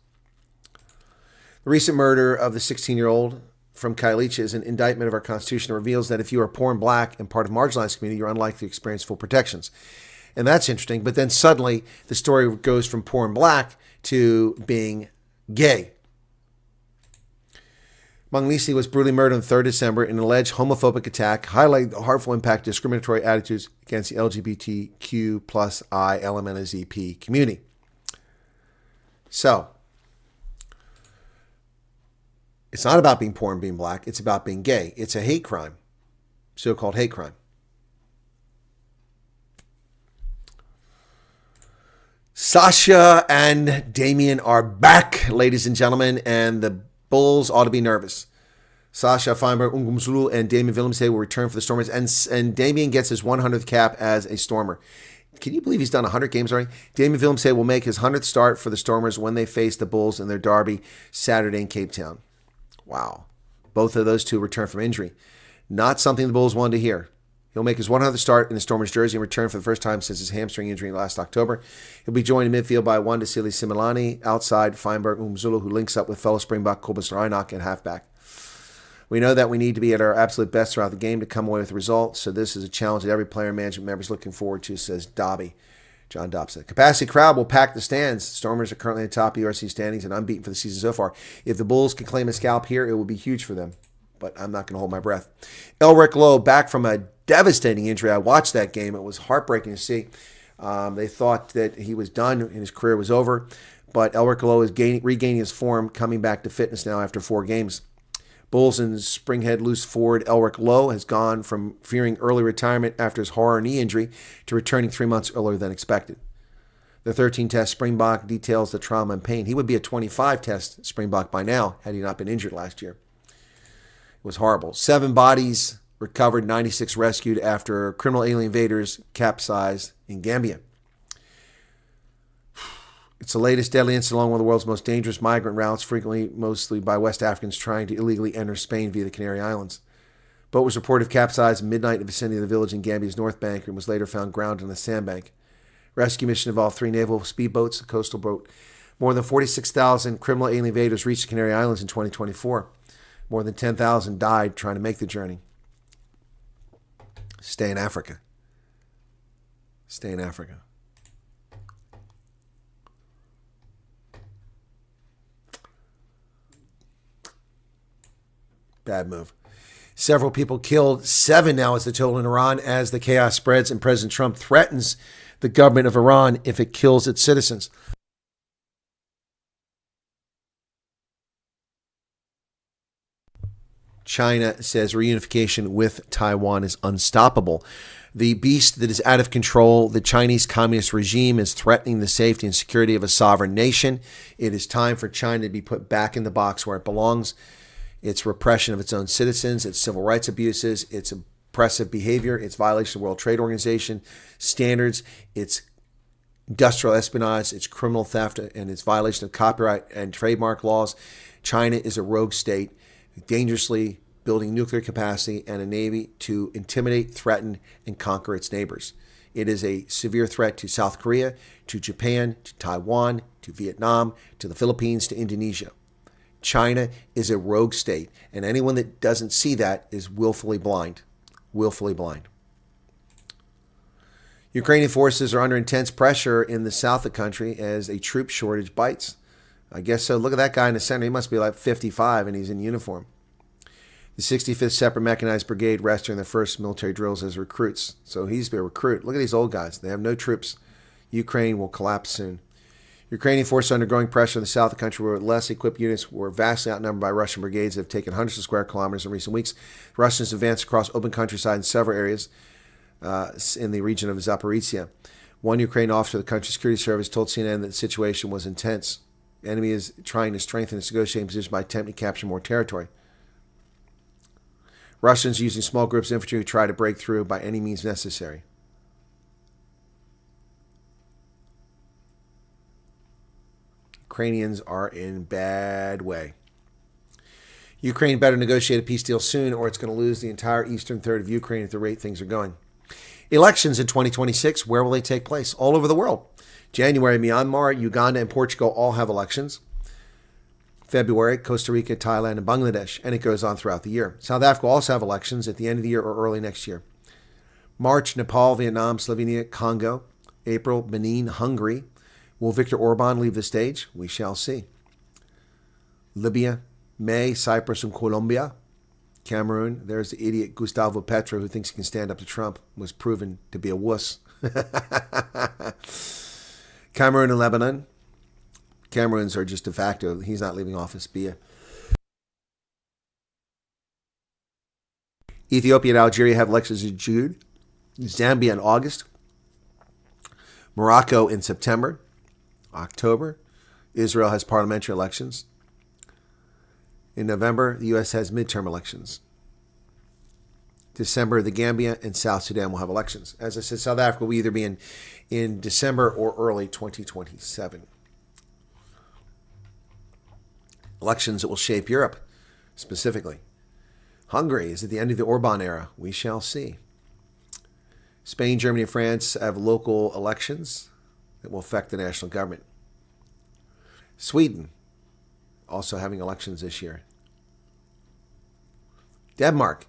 The recent murder of the 16-year-old from Khayelitsha is an indictment of our Constitution that reveals that if you are poor and black and part of a marginalized community, you're unlikely to experience full protections. And that's interesting. But then suddenly the story goes from poor and black to being gay. Malanganisi was brutally murdered on 3rd December in an alleged homophobic attack, highlighting the harmful impact of discriminatory attitudes against the LGBTQ plus I LMNOZP community. So, it's not about being poor and being black. It's about being gay. It's a hate crime, so-called hate crime. Sasha and Damien are back, ladies and gentlemen, and the Bulls ought to be nervous. Sasha Feinberg, Ungumzulu, and Damien Willemse will return for the Stormers, and Damien gets his 100th cap as a Stormer. Can you believe he's done 100 games already? Damien Willemse will make his 100th start for the Stormers when they face the Bulls in their derby Saturday in Cape Town. Wow. Both of those two return from injury. Not something the Bulls wanted to hear. He'll make his 100th start in the Stormers jersey and return for the first time since his hamstring injury last October. He'll be joined in midfield by Wandisile Similani, outside Feinberg Umzulu, who links up with fellow Springbok Kobus Reinach at halfback. We know that we need to be at our absolute best throughout the game to come away with results, so this is a challenge that every player and management member is looking forward to, says John Dobson. Capacity crowd will pack the stands. Stormers are currently in the top URC standings and unbeaten for the season so far. If the Bulls can claim a scalp here, it will be huge for them, but I'm not going to hold my breath. Elric Lowe back from a devastating injury. I watched that game. It was heartbreaking to see. They thought that he was done and his career was over, but Elric Lowe is regaining his form, coming back to fitness now after 4 games. Bulls and Springhead loose forward Elric Lowe has gone from fearing early retirement after his horror knee injury to returning 3 months earlier than expected. The 13-test Springbok details the trauma and pain. He would be a 25-test Springbok by now had he not been injured last year. It was horrible. 7 bodies recovered, 96 rescued after criminal alien invaders capsized in Gambia. It's the latest deadly incident along one of the world's most dangerous migrant routes, frequently mostly by West Africans trying to illegally enter Spain via the Canary Islands. Boat was reported capsized at midnight in the vicinity of the village in Gambia's North Bank and was later found grounded on a sandbank. Rescue mission involved 3 naval speedboats, a coastal boat. More than 46,000 criminal alien invaders reached the Canary Islands in 2024. More than 10,000 died trying to make the journey. Stay in Africa. Stay in Africa. Bad move. Several people killed. 7 now is the total in Iran as the chaos spreads and President Trump threatens the government of Iran if it kills its citizens. China says reunification with Taiwan is unstoppable. The beast that is out of control, the Chinese Communist regime, is threatening the safety and security of a sovereign nation. It is time for China to be put back in the box where it belongs. Its repression of its own citizens, its civil rights abuses, its oppressive behavior, its violation of the World Trade Organization standards, its industrial espionage, its criminal theft, and its violation of copyright and trademark laws. China is a rogue state, dangerously building nuclear capacity and a navy to intimidate, threaten, and conquer its neighbors. It is a severe threat to South Korea, to Japan, to Taiwan, to Vietnam, to the Philippines, to Indonesia. China is a rogue state, and anyone that doesn't see that is willfully blind. Willfully blind. Ukrainian forces are under intense pressure in the south of the country as a troop shortage bites. I guess so. Look at that guy in the center. He must be like 55, and he's in uniform. The 65th Separate Mechanized Brigade rests during their first military drills as recruits. So he's a recruit. Look at these old guys. They have no troops. Ukraine will collapse soon. Ukrainian forces are undergoing pressure in the south of the country where less equipped units were vastly outnumbered by Russian brigades that have taken hundreds of square kilometers in recent weeks. The Russians advanced across open countryside in several areas in the region of Zaporizhia. One Ukrainian officer of the country's security service told CNN that the situation was intense. The enemy is trying to strengthen its negotiating position by attempting to capture more territory. Russians using small groups of infantry who try to break through by any means necessary. Ukrainians are in bad way. Ukraine better negotiate a peace deal soon or it's going to lose the entire eastern third of Ukraine at the rate things are going. Elections in 2026, where will they take place? All over the world. January, Myanmar, Uganda, and Portugal all have elections. February, Costa Rica, Thailand, and Bangladesh, and it goes on throughout the year. South Africa will also have elections at the end of the year or early next year. March, Nepal, Vietnam, Slovenia, Congo. April, Benin, Hungary. Will Viktor Orban leave the stage? We shall see. Libya, May, Cyprus, and Colombia. Cameroon, there's the idiot Gustavo Petro who thinks he can stand up to Trump, was proven to be a wuss. Cameroon and Lebanon. Cameroons are just de facto. He's not leaving office. Ethiopia and Algeria have elections in June. Zambia in August. Morocco in September. October, Israel has parliamentary elections. In November, the U.S. has midterm elections. December, the Gambia and South Sudan will have elections. As I said, South Africa will either be in December or early 2027. Elections that will shape Europe, specifically. Hungary is at the end of the Orban era. We shall see. Spain, Germany, and France have local elections that will affect the national government. Sweden, also having elections this year. Denmark,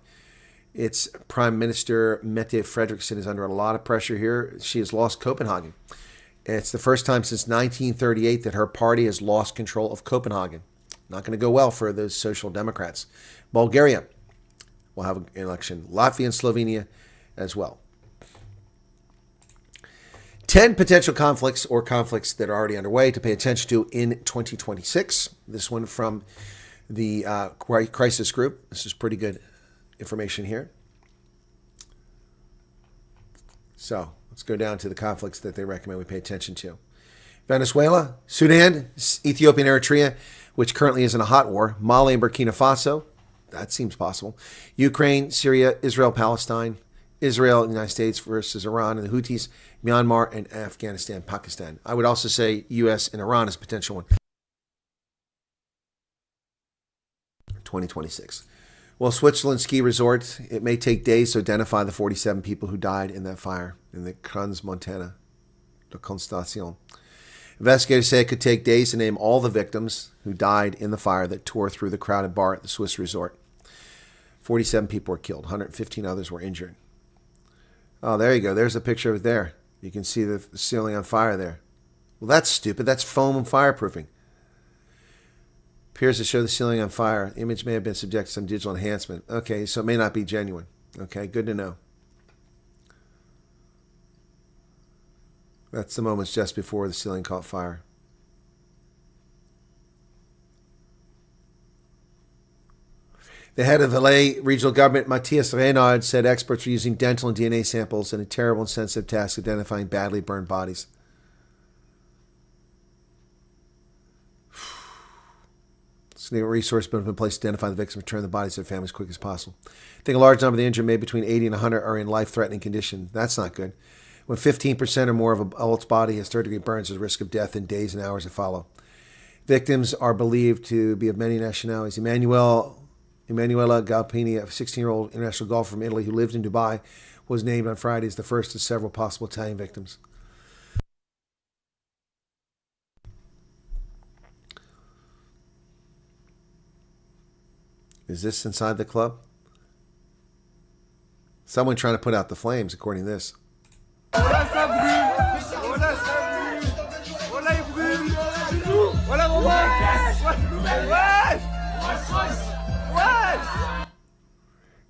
its Prime Minister Mette Frederiksen is under a lot of pressure here. She has lost Copenhagen. It's the first time since 1938 that her party has lost control of Copenhagen. Not going to go well for those social democrats. Bulgaria will have an election. Latvia and Slovenia as well. 10 potential conflicts or conflicts that are already underway to pay attention to in 2026. This one from the crisis group. This is pretty good information here. So let's go down to the conflicts that they recommend we pay attention to. Venezuela, Sudan, Ethiopia and Eritrea, which currently is in a hot war. Mali and Burkina Faso, that seems possible. Ukraine, Syria, Israel, Palestine, Israel, the United States versus Iran and the Houthis, Myanmar, and Afghanistan, Pakistan. I would also say U.S. and Iran is a potential one. 2026. Well, Switzerland ski resort, it may take days to identify the 47 people who died in that fire in the Crans Montana, La Constellation. Investigators say it could take days to name all the victims who died in the fire that tore through the crowded bar at the Swiss resort. 47 people were killed. 115 others were injured. Oh, there you go. There's a picture of it there. You can see the ceiling on fire there. Well, that's stupid. That's foam and fireproofing. Appears to show the ceiling on fire. The image may have been subject to some digital enhancement. Okay, so it may not be genuine. Okay, good to know. That's the moments just before the ceiling caught fire. The head of the Valais regional government, Matthias Reynard, said experts were using dental and DNA samples in a terrible and sensitive task identifying badly burned bodies. Significant resource has been placed to identify the victims and return the bodies to their families as quick as possible. I think a large number of the injured, maybe between 80 and 100, are in life-threatening condition. That's not good. When 15% or more of an adult's body has third-degree burns, there's a risk of death in days and hours that follow. Victims are believed to be of many nationalities. Emanuela Galpini, a 16-year-old international golfer from Italy who lived in Dubai, was named on Friday as the first of several possible Italian victims. Is this inside the club? Someone trying to put out the flames, according to this.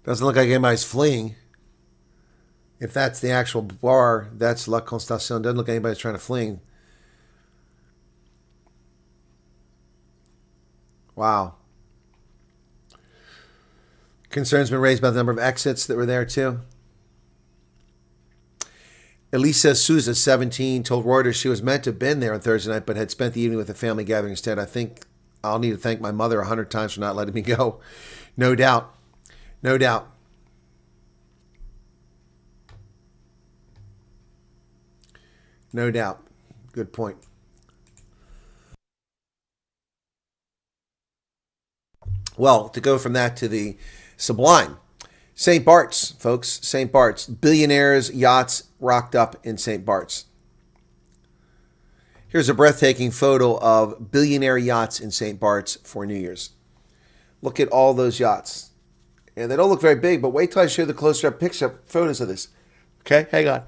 Doesn't look like anybody's fleeing. If that's the actual bar, that's La Constellation. Doesn't look like anybody's trying to flee. Wow. Concerns been raised about the number of exits that were there too. Elisa Souza, 17, told Reuters she was meant to have been there on Thursday night, but had spent the evening with a family gathering instead. I think I'll need to thank my mother 100 times for not letting me go. No doubt. No doubt. No doubt. Good point. Well, to go from that to the sublime. St. Bart's, folks. St. Bart's. Billionaires' yachts rocked up in St. Bart's. Here's a breathtaking photo of billionaire yachts in St. Bart's for New Year's. Look at all those yachts. And they don't look very big, but wait till I show the closer-up picture photos of this. Okay, hang on.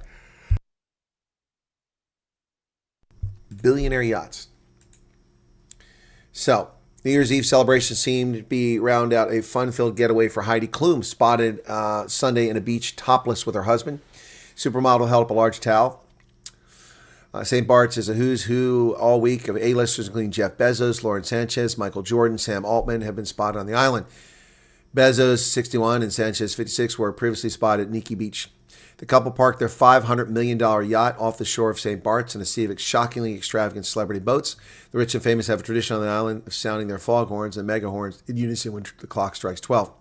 Billionaire yachts. So, New Year's Eve celebration seemed to be round out a fun-filled getaway for Heidi Klum, spotted Sunday in a beach topless with her husband. Supermodel held up a large towel. St. Bart's is a who's who all week of A-listers, including Jeff Bezos, Lauren Sanchez, Michael Jordan, Sam Altman, have been spotted on the island. Bezos, 61, and Sanchez, 56, were previously spotted at Nikki Beach. The couple parked their $500 million yacht off the shore of St. Bart's in a sea of shockingly extravagant celebrity boats. The rich and famous have a tradition on the island of sounding their foghorns and megahorns in unison when the clock strikes 12.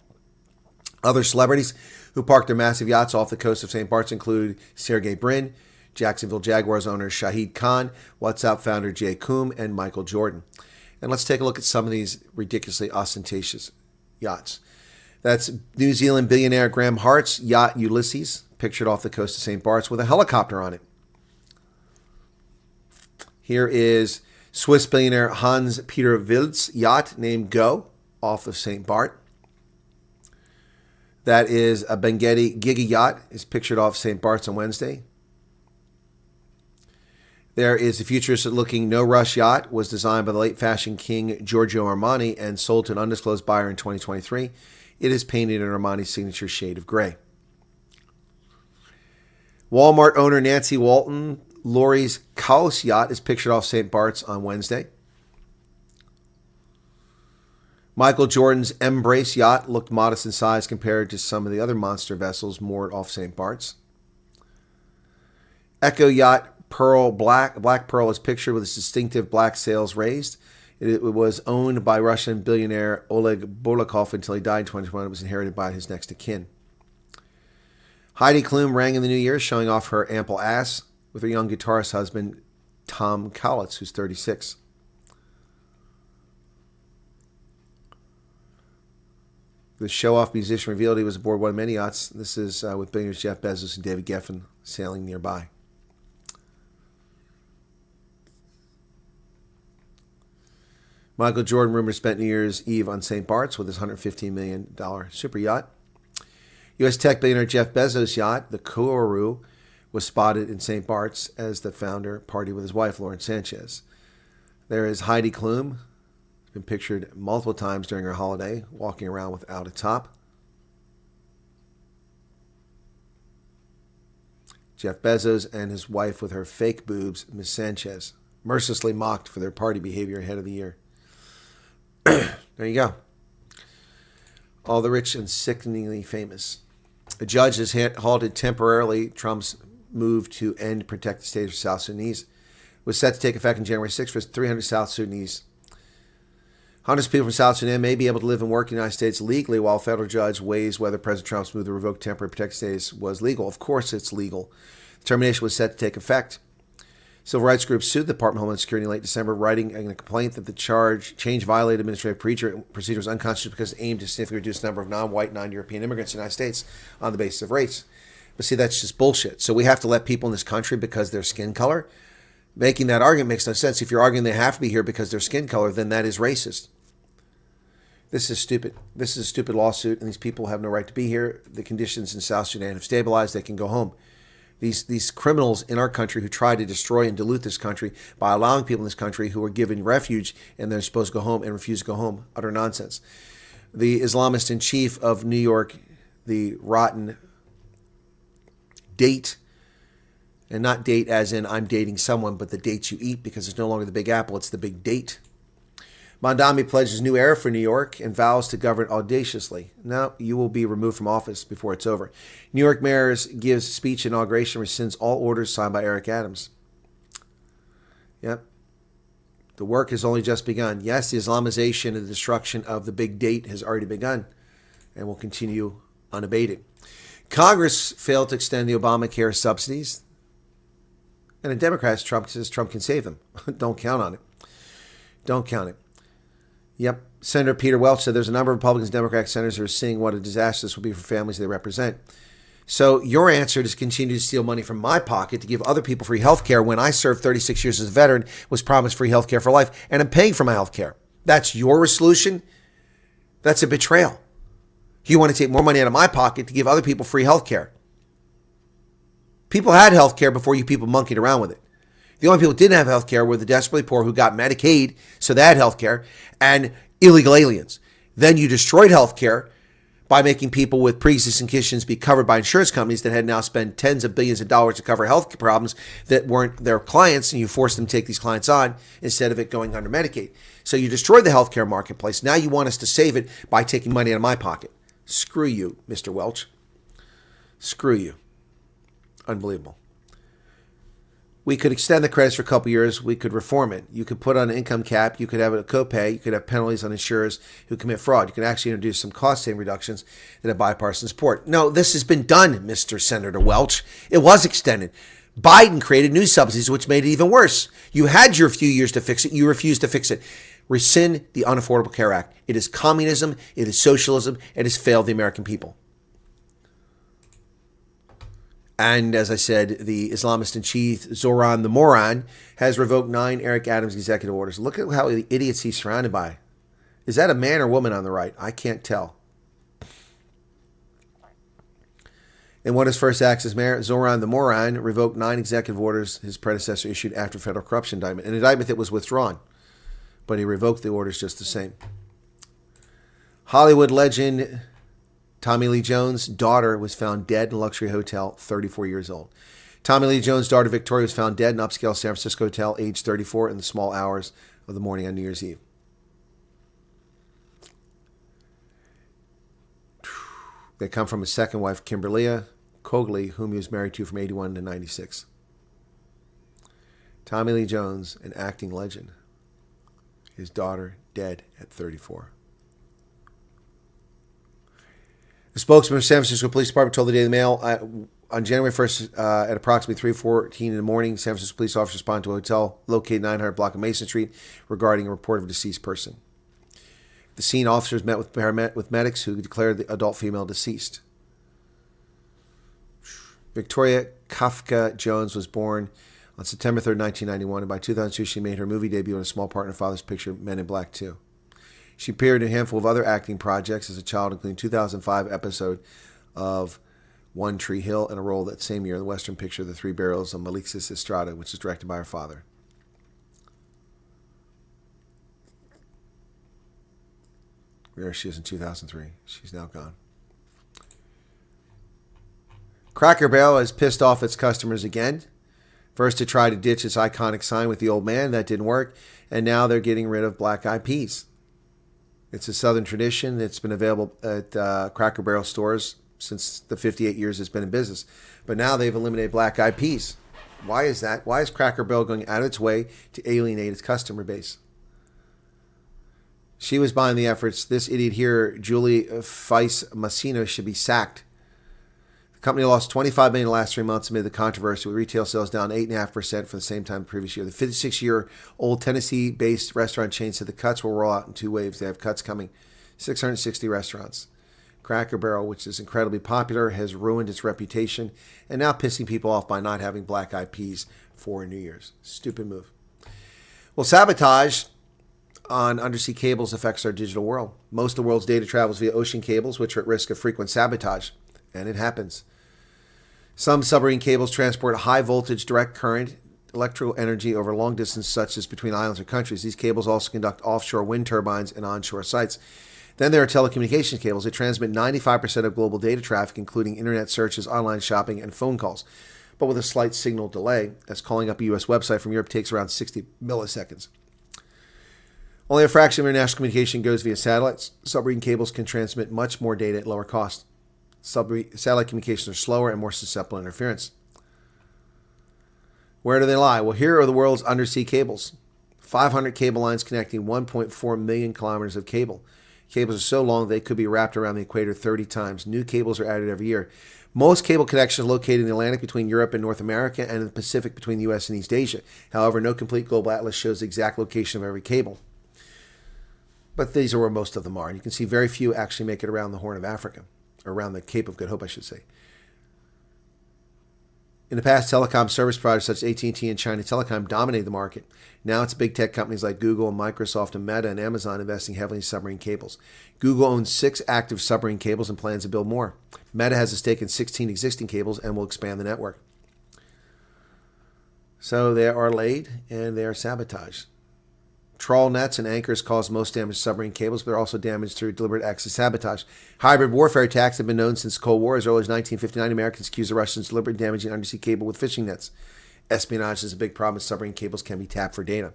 Other celebrities who parked their massive yachts off the coast of St. Bart's include Sergey Brin, Jacksonville Jaguars owner Shahid Khan, WhatsApp founder Jay Coombe, and Michael Jordan. And let's take a look at some of these ridiculously ostentatious yachts. That's New Zealand billionaire Graham Hart's yacht Ulysses, pictured off the coast of St. Bart's with a helicopter on it. Here is Swiss billionaire Hans-Peter Wildt's yacht named Go off of St. Bart. That is a Bengeti Giga yacht, is pictured off St. Bart's on Wednesday. There is a futuristic-looking No Rush yacht, was designed by the late fashion king Giorgio Armani and sold to an undisclosed buyer in 2023. It is painted in Armani's signature shade of gray. Walmart owner Nancy Walton, Lori's Kaos yacht is pictured off St. Bart's on Wednesday. Michael Jordan's Embrace yacht looked modest in size compared to some of the other monster vessels moored off St. Bart's. Echo yacht Pearl Black Pearl is pictured with its distinctive black sails raised. It was owned by Russian billionaire Oleg Borlakov until he died in 2020. It was inherited by his next of kin. Heidi Klum rang in the new year, showing off her ample ass with her young guitarist husband, Tom Kaulitz, who's 36. The show-off musician revealed he was aboard one of many yachts. This is with billionaires Jeff Bezos and David Geffen sailing nearby. Michael Jordan rumored spent New Year's Eve on St. Bart's with his $115 million super yacht. U.S. tech billionaire Jeff Bezos' yacht, the Kourou, was spotted in St. Bart's as the founder partied with his wife, Lauren Sanchez. There is Heidi Klum, been pictured multiple times during her holiday, walking around without a top. Jeff Bezos and his wife with her fake boobs, Ms. Sanchez, mercilessly mocked for their party behavior ahead of the year. There you go. All the rich and sickeningly famous. A judge has halted temporarily Trump's move to end protected status for South Sudanese. It was set to take effect on January 6th for 300 South Sudanese. Hundreds of people from South Sudan may be able to live and work in the United States legally while a federal judge weighs whether President Trump's move to revoke temporary protected status was legal. Of course it's legal. The termination was set to take effect. Civil rights groups sued the Department of Homeland Security in late December, writing in a complaint that the change violated administrative procedure was unconstitutional because it aimed to significantly reduce the number of non-white, non-European immigrants in the United States on the basis of race. But see, that's just bullshit. So we have to let people in this country because their skin color? Making that argument makes no sense. If you're arguing they have to be here because their skin color, then that is racist. This is stupid. This is a stupid lawsuit, and these people have no right to be here. The conditions in South Sudan have stabilized. They can go home. These criminals in our country who try to destroy and dilute this country by allowing people in this country who are given refuge and they're supposed to go home and refuse to go home. Utter nonsense. The Islamist in chief of New York, the rotten date, and not date as in I'm dating someone, but the dates you eat, because it's no longer the Big Apple, it's the Big Date. Mondami pledges new era for New York and vows to govern audaciously. Now you will be removed from office before it's over. New York mayor gives speech inauguration, rescinds all orders signed by Eric Adams. Yep. The work has only just begun. Yes, the Islamization and the destruction of the Big Date has already begun and will continue unabated. Congress failed to extend the Obamacare subsidies. And the Democrats, Trump says Trump can save them. Don't count on it. Don't count it. Yep. Senator Peter Welch said there's a number of Republicans and Democratic senators who are seeing what a disaster this will be for families they represent. So your answer is to continue to steal money from my pocket to give other people free health care when I served 36 years as a veteran, was promised free health care for life, and I'm paying for my health care. That's your solution? That's a betrayal. You want to take more money out of my pocket to give other people free health care. People had health care before you people monkeyed around with it. The only people who didn't have health care were the desperately poor who got Medicaid, so they had health care, and illegal aliens. Then you destroyed health care by making people with pre-existing conditions be covered by insurance companies that had now spent tens of billions of dollars to cover health problems that weren't their clients, and you forced them to take these clients on instead of it going under Medicaid. So you destroyed the healthcare marketplace. Now you want us to save it by taking money out of my pocket. Screw you, Mr. Welch. Screw you. Unbelievable. We could extend the credits for a couple years. We could reform it. You could put on an income cap. You could have a copay. You could have penalties on insurers who commit fraud. You could actually introduce some cost-saving reductions that have bipartisan support. No, this has been done, Mr. Senator Welch. It was extended. Biden created new subsidies, which made it even worse. You had your few years to fix it. You refused to fix it. Rescind the Unaffordable Care Act. It is communism. It is socialism. It has failed the American people. And as I said, the Islamist-in-chief, Zoran the Moron, has revoked 9 Eric Adams executive orders. Look at how the idiots he's surrounded by. Is that a man or woman on the right? I can't tell. In one of his first acts as mayor, Zoran the Moron revoked 9 executive orders his predecessor issued after federal corruption indictment, an indictment that was withdrawn. But he revoked the orders just the same. Hollywood legend Tommy Lee Jones' daughter was found dead in a luxury hotel, 34 years old. Tommy Lee Jones' daughter, Victoria, was found dead in an upscale San Francisco hotel, age 34, in the small hours of the morning on New Year's Eve. They come from his second wife, Kimberly Cogley, whom he was married to from 81 to 96. Tommy Lee Jones, an acting legend. His daughter, dead at 34. The spokesman of the San Francisco Police Department told the Daily Mail on January 1st at approximately 3:14 in the morning, San Francisco police officers responded to a hotel located 900 block of Mason Street regarding a report of a deceased person. At the scene, officers met with medics who declared the adult female deceased. Victoria Kafka Jones was born on September 3rd, 1991, and by 2002 she made her movie debut in a small part in her father's picture, Men in Black 2. She appeared in a handful of other acting projects as a child, including a 2005 episode of One Tree Hill and a role that same year in the Western picture The Three Barrels of Melixis Estrada, which is directed by her father. There she is in 2003. She's now gone. Cracker Barrel has pissed off its customers again. First to try to ditch its iconic sign with the old man. That didn't work. And now they're getting rid of black eyed peas. It's a Southern tradition. It's been available at Cracker Barrel stores since the 58 years it's been in business. But now they've eliminated black eyed peas. Why is that? Why is Cracker Barrel going out of its way to alienate its customer base? She was behind the efforts. This idiot here, Julie Feiss-Massino, should be sacked. The company lost $25 million in the last 3 months amid the controversy, with retail sales down 8.5% for the same time the previous year. The 56-year-old Tennessee-based restaurant chain said the cuts will roll out in 2 waves. They have cuts coming. 660 restaurants. Cracker Barrel, which is incredibly popular, has ruined its reputation and now pissing people off by not having black-eyed peas for New Year's. Stupid move. Well, sabotage on undersea cables affects our digital world. Most of the world's data travels via ocean cables, which are at risk of frequent sabotage. And it happens. Some submarine cables transport high voltage direct current electrical energy over long distance, such as between islands or countries. These cables also conduct offshore wind turbines and onshore sites. Then there are telecommunications cables. They transmit 95% of global data traffic, including internet searches, online shopping, and phone calls, but with a slight signal delay, as calling up a U.S. website from Europe takes around 60 milliseconds. Only a fraction of international communication goes via satellites. Submarine cables can transmit much more data at lower cost. Satellite communications are slower and more susceptible to interference. Where do they lie? Well, here are the world's undersea cables. 500 cable lines connecting 1.4 million kilometers of cable. Cables are so long they could be wrapped around the equator 30 times. New cables are added every year. Most cable connections are located in the Atlantic between Europe and North America, and in the Pacific between the U.S. and East Asia. However, no complete global atlas shows the exact location of every cable. But these are where most of them are. And you can see very few actually make it around the Horn of Africa. Around the Cape of Good Hope, I should say. In the past, telecom service providers such as AT&T and China Telecom dominated the market. Now it's big tech companies like Google, and Microsoft, and Meta, and Amazon investing heavily in submarine cables. Google owns 6 active submarine cables and plans to build more. Meta has a stake in 16 existing cables and will expand the network. So they are laid and they are sabotaged. Trawl nets and anchors cause most damage to submarine cables, but they're also damaged through deliberate acts of sabotage. Hybrid warfare attacks have been known since the Cold War. As early as 1959, Americans accused the Russians of deliberately damaging undersea cable with fishing nets. Espionage is a big problem as submarine cables can be tapped for data.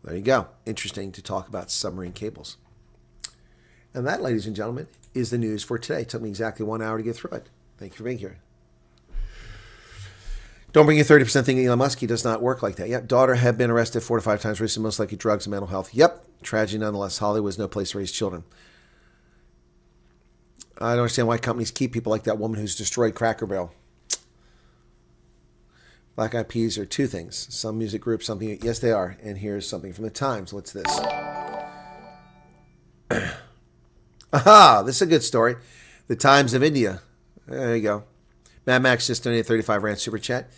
There you go. Interesting to talk about submarine cables. And that, ladies and gentlemen, is the news for today. It took me exactly 1 hour to get through it. Thank you for being here. Don't bring your 30% thinking Elon Musk. He does not work like that. Yep. Daughter had been arrested 4 to 5 times recently, most likely drugs and mental health. Yep. Tragedy nonetheless. Hollywood is no place to raise children. I don't understand why companies keep people like that woman who's destroyed Cracker Barrel. Black Eyed Peas are two things. Some music group, something. Yes, they are. And here's something from the Times. What's this? Aha! This is a good story. The Times of India. There you go. Mad Max just donated 35 Rand super chat.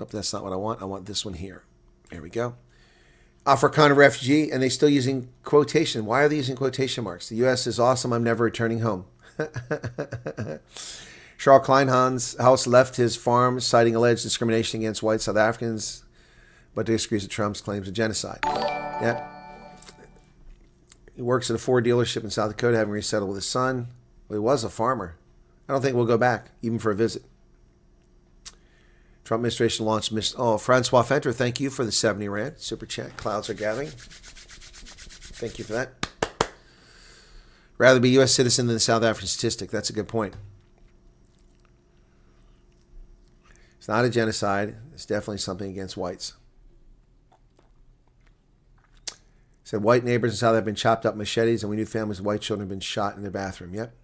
Oh, that's not what I want. I want this one here. There we go. Afrikaner refugee, and they still using quotation. Why are they using quotation marks? The U.S. is awesome. I'm never returning home. Charles Kleinhan's house left his farm, citing alleged discrimination against white South Africans, but disagrees with Trump's claims of genocide. Yep. He works at a Ford dealership in South Dakota, having resettled with his son. Well, he was a farmer. I don't think we'll go back, even for a visit. Trump administration launched... Francois Fenter, thank you for the 70 Rand. Super chat. Clouds are gathering. Thank you for that. Rather be a U.S. citizen than a South African statistic. That's a good point. It's not a genocide. It's definitely something against whites. Said white neighbors in South have been chopped up machetes, and we knew families of white children have been shot in their bathroom. Yep.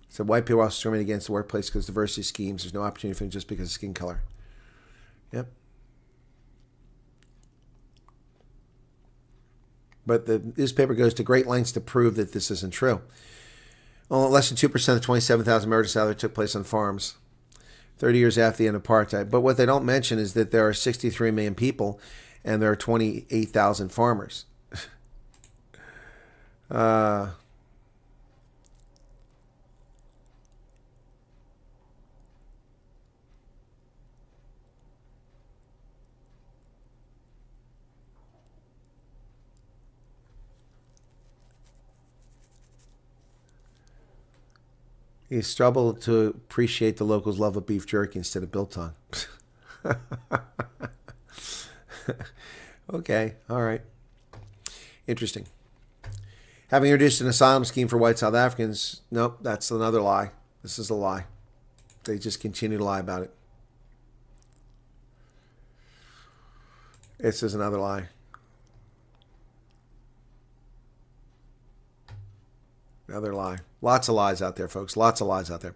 Said white people are also discriminated against the workplace because of diversity schemes. There's no opportunity for them just because of skin color. Yep. But the newspaper goes to great lengths to prove that this isn't true. Well, less than 2% of the 27,000 murders out there took place on farms 30 years after the end of apartheid. But what they don't mention is that there are 63 million people and there are 28,000 farmers. He struggled to appreciate the locals' love of beef jerky instead of biltong. Okay, all right. Interesting. Having introduced an asylum scheme for white South Africans, nope, that's another lie. This is a lie. They just continue to lie about it. This is another lie. Another lie. Lots of lies out there, folks. Lots of lies out there.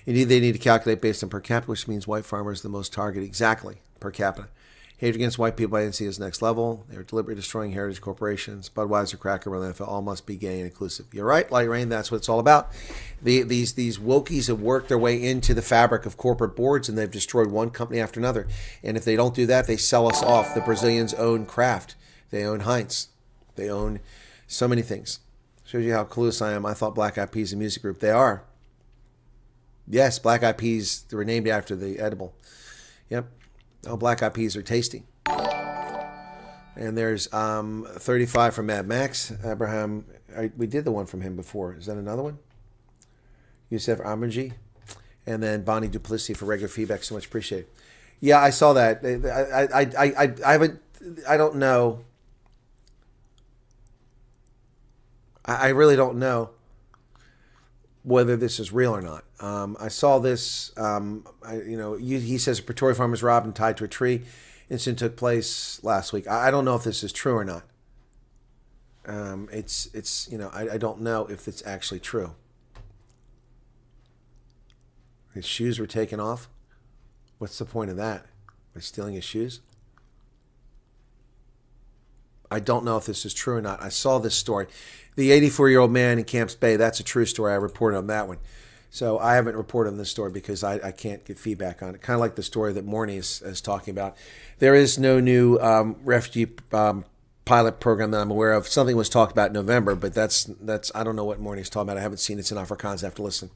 Indeed, they need to calculate based on per capita, which means white farmers are the most targeted. Exactly, per capita. Hatred against white people I didn't see as next level. They're deliberately destroying heritage corporations. Budweiser, Cracker Barrel, NFL all must be gay and inclusive. You're right, Light Rain. That's what it's all about. These wokies have worked their way into the fabric of corporate boards, and they've destroyed one company after another. And if they don't do that, they sell us off. The Brazilians own Kraft. They own Heinz. They own so many things. Shows you how clueless I am. I thought Black Eyed Peas a music group. They are. Yes, Black Eyed Peas, they were named after the edible. Yep. Oh, Black Eyed Peas are tasty. And there's 35 from Mad Max. Abraham, we did the one from him before. Is that another one? Youssef Amerji. And then Bonnie Duplessis for regular feedback. So much appreciated. Yeah, I saw that. I don't know. I really don't know whether this is real or not. I saw this. He says a Pretoria farmer was robbed and tied to a tree. Incident took place last week. I don't know if this is true or not. I don't know if it's actually true. His shoes were taken off. What's the point of that? By stealing his shoes? I don't know if this is true or not. I saw this story. The 84-year-old man in Camps Bay, that's a true story. I reported on that one. So I haven't reported on this story because I can't get feedback on it. Kind of like the story that Morney is talking about. There is no new refugee pilot program that I'm aware of. Something was talked about in November, but that's I don't know what Morney's talking about. I haven't seen it. It's in Afrikaans. I have to listen.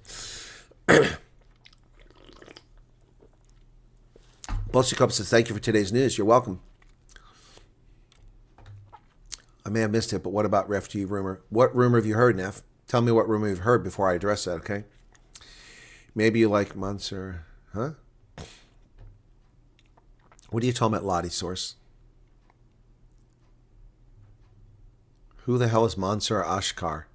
Bolshikov says, thank you for today's news. You're welcome. I may have missed it, but what about refugee rumor? What rumor have you heard, Neff? Tell me what rumor you've heard before I address that, okay? Maybe you like Mansour, huh? What are you talking about, Lottie Source? Who the hell is Mansour Ashkar?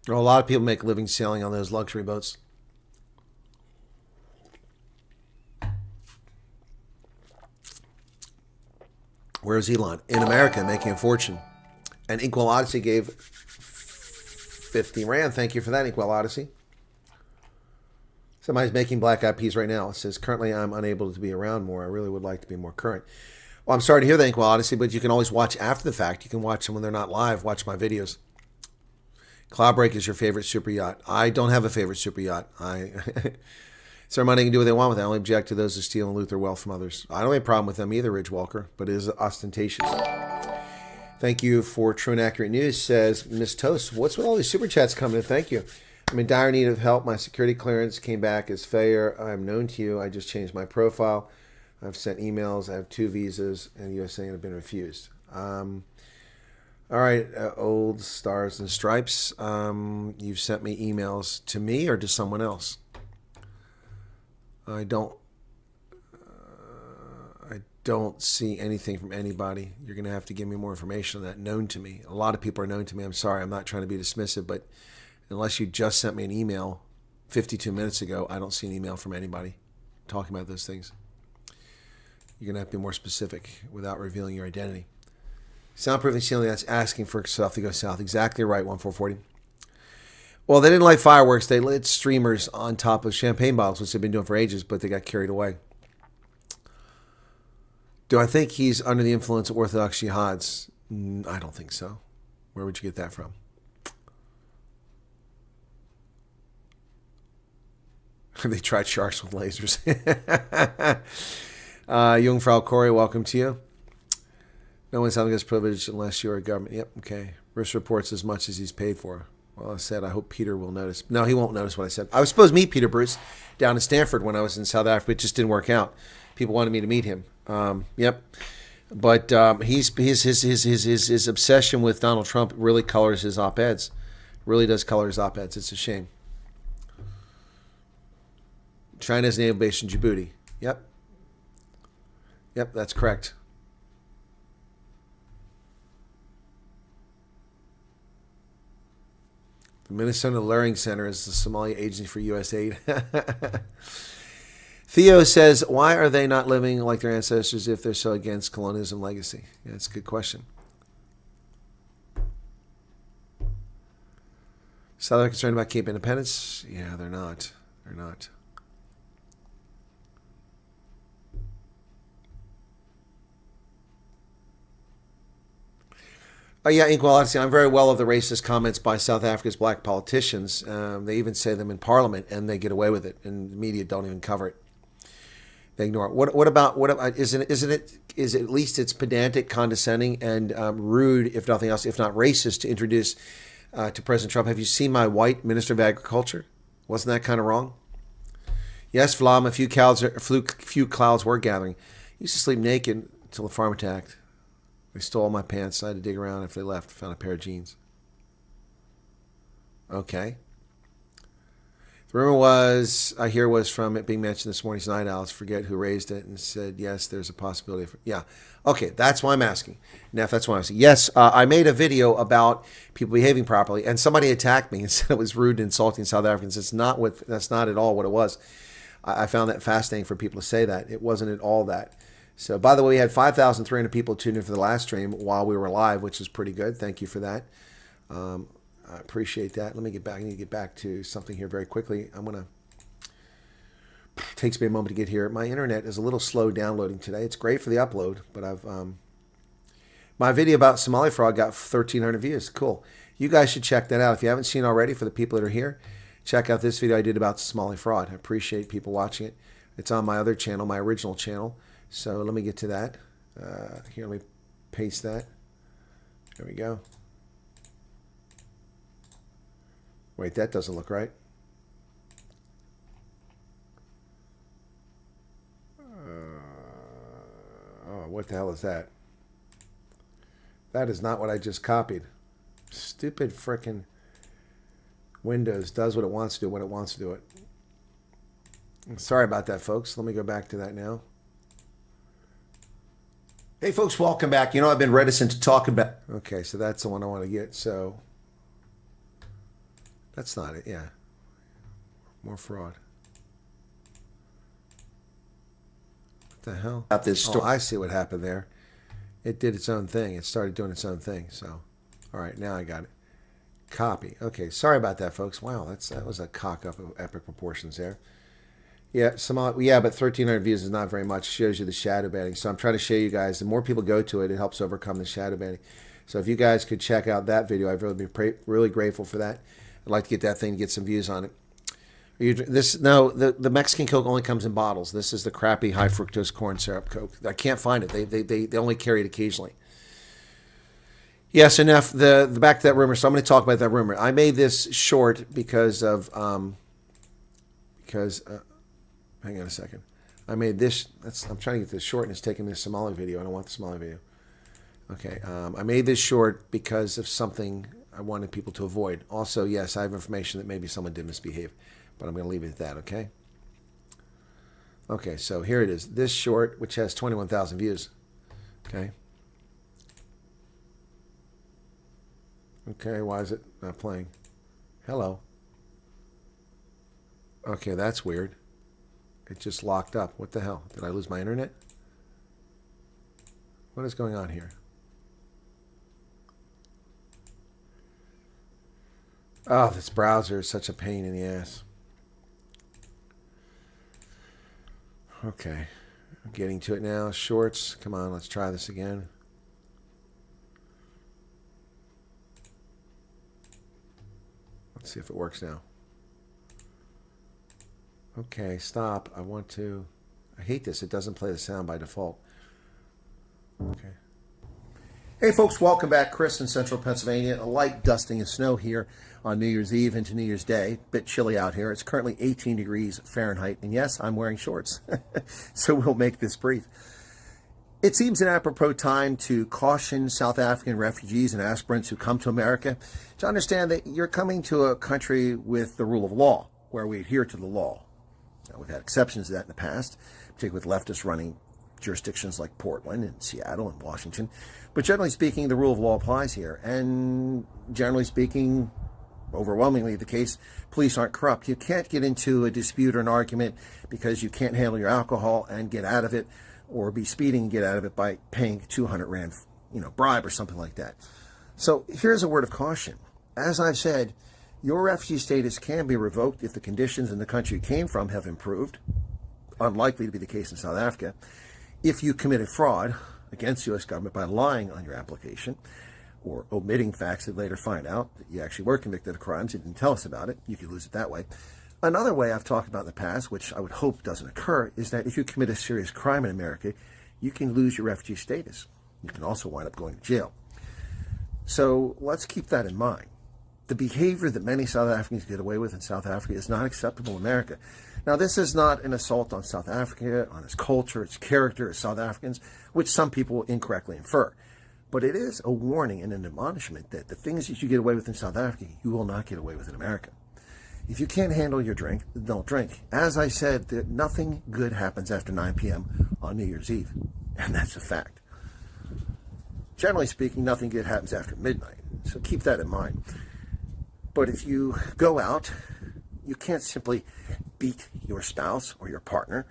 Well, a lot of people make a living sailing on those luxury boats. Where's Elon? In America, making a fortune. And Inkwell Odyssey gave 50 Rand. Thank you for that, Inkwell Odyssey. Somebody's making black eyed peas right now. It says, currently I'm unable to be around more. I really would like to be more current. Well, I'm sorry to hear that, Inkwell Odyssey, but you can always watch after the fact. You can watch them when they're not live. Watch my videos. Cloudbreak is your favorite super yacht. I don't have a favorite super yacht. Somebody can do what they want with it. I only object to those who steal and loot their wealth from others. I don't have a problem with them either, Ridge Walker, but it is ostentatious. Thank you for true and accurate news, says Miss Toast. What's with all these super chats coming in? Thank you. I'm in dire need of help. My security clearance came back as failure. I'm known to you. I just changed my profile. I've sent emails. I have 2 visas, and you are saying have been refused. All right, Old Stars and Stripes. You've sent me emails to me or to someone else? I don't see anything from anybody. You're going to have to give me more information on that. Known to me. A lot of people are known to me. I'm sorry. I'm not trying to be dismissive, but unless you just sent me an email 52 minutes ago, I don't see an email from anybody talking about those things. You're going to have to be more specific without revealing your identity. Soundproofing ceiling, that's asking for stuff to go south. Exactly right, 1440. Well, they didn't light fireworks. They lit streamers on top of champagne bottles, which they've been doing for ages, but they got carried away. Do I think he's under the influence of Orthodox jihads? I don't think so. Where would you get that from? They tried sharks with lasers. Jungfrau Corey, welcome to you. No one's having this privilege unless you're a government. Yep, okay. Risk reports as much as he's paid for. Well, I said, I hope Peter will notice. No, he won't notice what I said. I was supposed to meet Peter Bruce down in Stanford when I was in South Africa. It just didn't work out. People wanted me to meet him. Yep. But his obsession with Donald Trump really colors his op-eds. Really does color his op-eds. It's a shame. China's naval base in Djibouti. Yep. Yep, that's correct. The Minnesota Learning Center is the Somalia Agency for U.S. Aid. Theo says, why are they not living like their ancestors if they're so against colonialism legacy? Yeah, that's a good question. South Africa concerned about Cape Independence? Yeah, they're not. They're not. Oh, yeah, Equality. I'm very well of the racist comments by South Africa's black politicians. They even say them in Parliament, and they get away with it, and the media don't even cover it. They ignore it. What about? Isn't it? Is at least it's pedantic, condescending, and rude, if nothing else, if not racist, to introduce to President Trump. Have you seen my white Minister of Agriculture? Wasn't that kind of wrong? Yes, Vlam. A few clouds were gathering. I used to sleep naked until the farm attacked. They stole my pants. I had to dig around after they left. Found a pair of jeans. Okay. The rumor was, I hear, was from it being mentioned this morning's Night Owls. Forget who raised it and said, yes, there's a possibility. Yeah. Okay, that's why I'm asking. Now, if that's why I'm asking. Yes, I made a video about people behaving properly, and somebody attacked me and said it was rude and insulting South Africans. That's not at all what it was. I found that fascinating for people to say that. It wasn't at all that. So, by the way, we had 5,300 people tuned in for the last stream while we were live, which is pretty good. Thank you for that. I appreciate that. Let me get back. I need to get back to something here very quickly. Takes me a moment to get here. My internet is a little slow downloading today. It's great for the upload, but my video about Somali fraud got 1,300 views. Cool. You guys should check that out. If you haven't seen already, for the people that are here, check out this video I did about Somali fraud. I appreciate people watching it. It's on my other channel, my original channel. So let me get to that. Here, let me paste that. There we go. Wait, that doesn't look right. Oh, what the hell is that? That is not what I just copied. Stupid frickin' Windows does what it wants to do when it wants to do it. Sorry about that, folks. Let me go back to that now. Hey, folks, welcome back. You know, I've been reticent to talk about... Okay, so that's the one I want to get. So That's not it, yeah. More fraud. What the hell? About this story. Oh, I see what happened there. It did its own thing. It started doing its own thing. So, all right, now I got it. Copy. Okay, sorry about that, folks. Wow, that was a cock up of epic proportions there. Yeah, but 1,300 views is not very much. Shows you the shadow banning. So I'm trying to show you guys, the more people go to it, it helps overcome the shadow banning. So if you guys could check out that video, I'd really be really grateful for that. I'd like to get that thing, get some views on it. The Mexican Coke only comes in bottles. This is the crappy high fructose corn syrup Coke. I can't find it. They only carry it occasionally. Yes, enough. The back to that rumor. So I'm going to talk about that rumor. I made this short because of hang on a second. I made this. I'm trying to get this short, and it's taking this Somali video. I don't want the Somali video. Okay. I made this short because of something I wanted people to avoid. Also, yes, I have information that maybe someone did misbehave, but I'm going to leave it at that. Okay. Okay. So here it is. This short, which has 21,000 views. Okay. Okay, why is it not playing? Hello. Okay, that's weird. It just locked up. What the hell? Did I lose my internet? What is going on here? Oh, this browser is such a pain in the ass. Okay, I'm getting to it now. Shorts. Come on, let's try this again. Let's see if it works now. Okay, stop. I hate this. It doesn't play the sound by default. Okay. Hey folks, welcome back. Chris in central Pennsylvania. A light dusting of snow here on New Year's Eve into New Year's Day. Bit chilly out here. It's currently 18 degrees Fahrenheit. And yes, I'm wearing shorts. So we'll make this brief. It seems an apropos time to caution South African refugees and aspirants who come to America to understand that you're coming to a country with the rule of law, where we adhere to the law. Now, we've had exceptions to that in the past, particularly with leftists running jurisdictions like Portland and Seattle and Washington. But generally speaking, the rule of law applies here. And generally speaking, overwhelmingly the case, police aren't corrupt. You can't get into a dispute or an argument because you can't handle your alcohol and get out of it, or be speeding and get out of it by paying 200 Rand, bribe or something like that. So here's a word of caution. As I've said, your refugee status can be revoked if the conditions in the country you came from have improved. Unlikely to be the case in South Africa. If you committed fraud against the U.S. government by lying on your application or omitting facts that later find out that you actually were convicted of crimes and didn't tell us about it, you could lose it that way. Another way I've talked about in the past, which I would hope doesn't occur, is that if you commit a serious crime in America, you can lose your refugee status. You can also wind up going to jail. So let's keep that in mind. The behavior that many South Africans get away with in South Africa is not acceptable in America. Now, this is not an assault on South Africa, on its culture, its character as South Africans, which some people will incorrectly infer. But it is a warning and an admonishment that the things that you get away with in South Africa, you will not get away with in America. If you can't handle your drink, don't drink. As I said, nothing good happens after 9 p.m. on New Year's Eve, and that's a fact. Generally speaking, nothing good happens after midnight, so keep that in mind. But if you go out, you can't simply beat your spouse or your partner.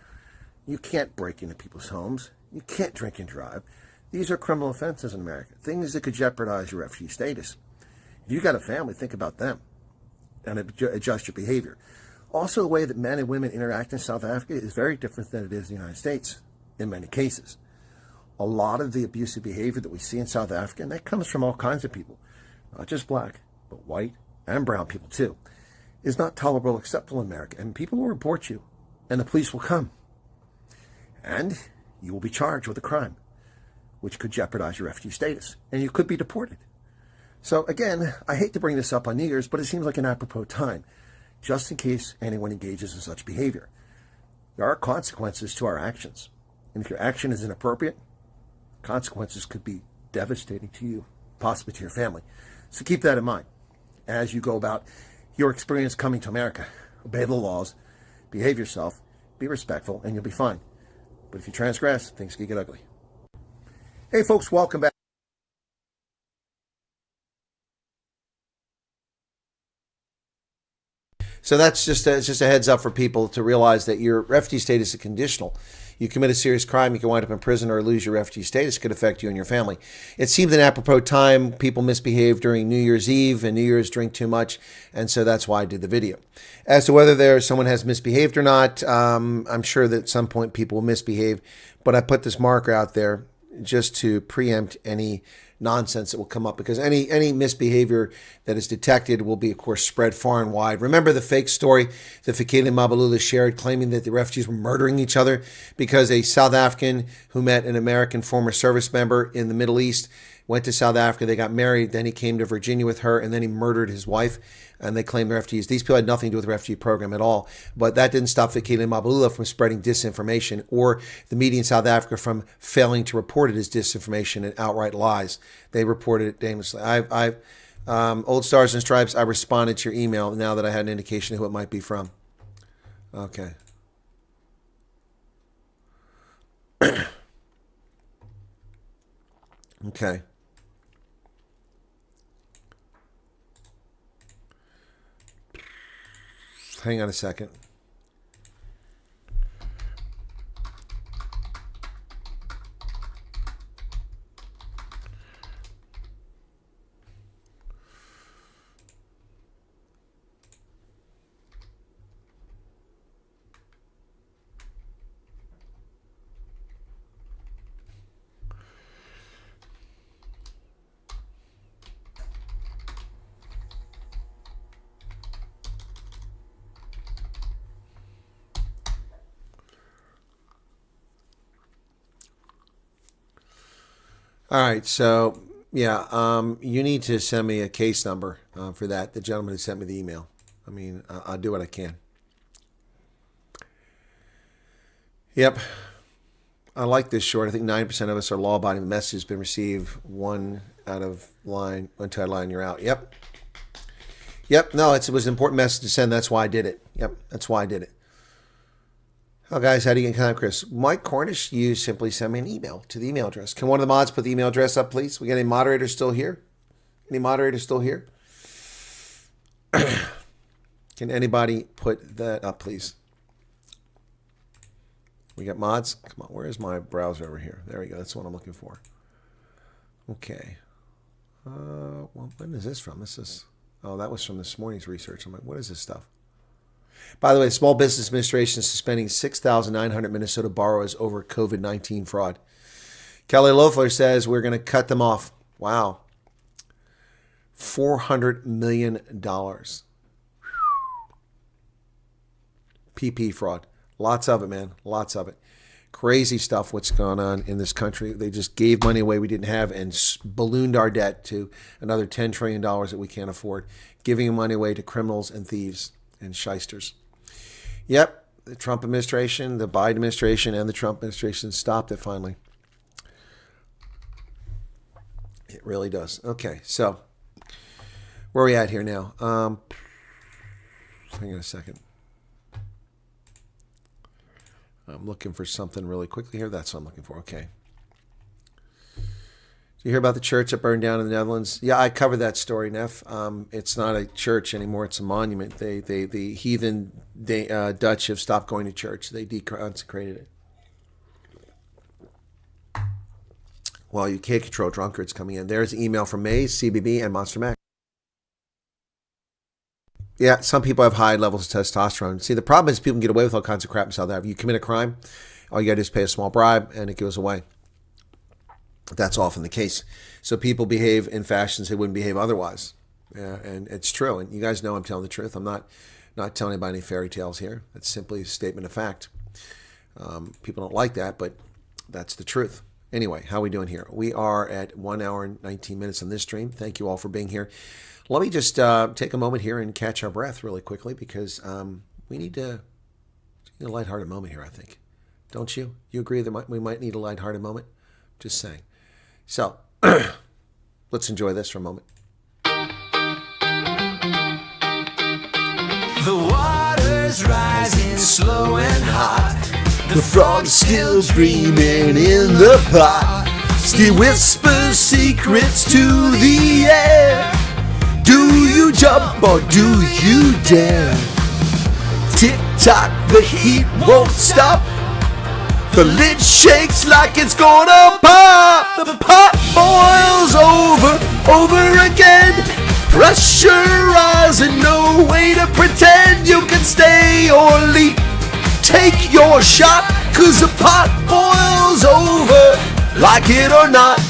You can't break into people's homes. You can't drink and drive. These are criminal offenses in America, things that could jeopardize your refugee status. If you've got a family, think about them and adjust your behavior. Also, the way that men and women interact in South Africa is very different than it is in the United States in many cases. A lot of the abusive behavior that we see in South Africa, and that comes from all kinds of people, not just black, but white and brown people too, is not tolerable or acceptable in America. And people will report you, and the police will come. And you will be charged with a crime, which could jeopardize your refugee status, and you could be deported. So again, I hate to bring this up on New Year's, but it seems like an apropos time, just in case anyone engages in such behavior. There are consequences to our actions. And if your action is inappropriate, consequences could be devastating to you, possibly to your family. So keep that in mind as you go about your experience coming to America. Obey the laws, behave yourself, be respectful, and you'll be fine. But if you transgress, things can get ugly. Hey folks, welcome back. So that's just it's just a heads up for people to realize that your refugee status is conditional. You commit a serious crime, you can wind up in prison or lose your refugee status. It could affect you and your family. It seems an apropos time. People misbehave during New Year's Eve and New Year's, drink too much, and so that's why I did the video. As to whether someone has misbehaved or not, I'm sure that at some point people will misbehave, but I put this marker out there just to preempt any nonsense that will come up, because any misbehavior that is detected will be, of course, spread far and wide. Remember the fake story that Fikile Mabalula shared, claiming that the refugees were murdering each other because a South African who met an American former service member in the Middle East went to South Africa, they got married, then he came to Virginia with her, and then he murdered his wife, and they claimed the refugees. These people had nothing to do with the refugee program at all, but that didn't stop Fikile Mabalula from spreading disinformation, or the media in South Africa from failing to report it as disinformation and outright lies. They reported it dangerously. Old Stars and Stripes, I responded to your email now that I had an indication of who it might be from. Okay. Okay. Hang on a second. All right, so yeah, you need to send me a case number for that. The gentleman who sent me the email. I mean, I'll do what I can. Yep, I like this short. I think 9% of us are law-abiding. The message has been received. One out of line, you're out. Yep. No, it was an important message to send. That's why I did it. Yep, that's why I did it. Oh, guys, how do you get in contact, Chris? Mike Cornish, you simply send me an email to the email address. Can one of the mods put the email address up, please? We got any moderators still here? Any moderators still here? Can anybody put that up, please? We got mods? Come on, where is my browser over here? There we go. That's what I'm looking for. Okay. Well, when is this from? Oh, that was from this morning's research. I'm like, what is this stuff? By the way, the Small Business Administration is suspending 6,900 Minnesota borrowers over COVID-19 fraud. Kelly Loeffler says we're going to cut them off. Wow. $400 million. PP fraud. Lots of it, man. Lots of it. Crazy stuff what's going on in this country. They just gave money away we didn't have and ballooned our debt to another $10 trillion that we can't afford, giving money away to criminals and thieves and shysters. Yep, the Trump administration, the Biden administration, and the Trump administration stopped it finally. It really does. Okay, so where are we at here now? Hang on a second. I'm looking for something really quickly here. That's what I'm looking for. Okay. Did you hear about the church that burned down in the Netherlands? Yeah, I covered that story, Neff. It's not a church anymore. It's a monument. The heathen Dutch have stopped going to church. They deconsecrated it. Well, you can't control drunkards coming in. There's an email from Maze, CBB, and Monster Mac. Yeah, some people have high levels of testosterone. See, the problem is people can get away with all kinds of crap in South Africa. You commit a crime, all you got to do is pay a small bribe, and it goes away. That's often the case. So people behave in fashions they wouldn't behave otherwise. Yeah, and it's true. And you guys know I'm telling the truth. I'm not telling anybody any fairy tales here. It's simply a statement of fact. People don't like that, but that's the truth. Anyway, how are we doing here? We are at 1 hour and 19 minutes on this stream. Thank you all for being here. Let me just take a moment here and catch our breath really quickly, because we need a lighthearted moment here, I think. Don't you? You agree that we might need a lighthearted moment? Just saying. So, let's enjoy this for a moment. The water's rising slow and hot. The frog's still dreaming in the pot. Still whispers secrets to the air. Do you jump or do you dare? Tick-tock, the heat won't stop. The lid shakes like it's gonna pop. The pot boils over again. Pressurizing, no way to pretend you can stay or leap. Take your shot, 'cause the pot boils over, like it or not.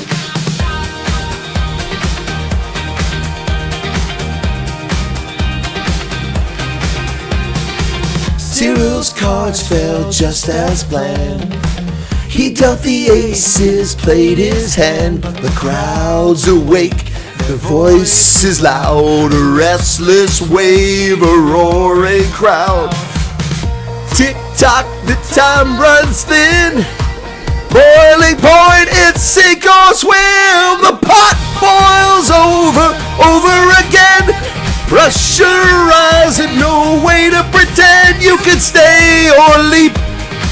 Cyril's cards fell just as planned. He dealt the aces, played his hand. The crowd's awake, the voice is loud. A restless wave, a roaring crowd. Tick-tock, the time runs thin. Boiling point, it's sink or swim. The pot boils over again. Pressurizing, no way to pretend you can stay or leap.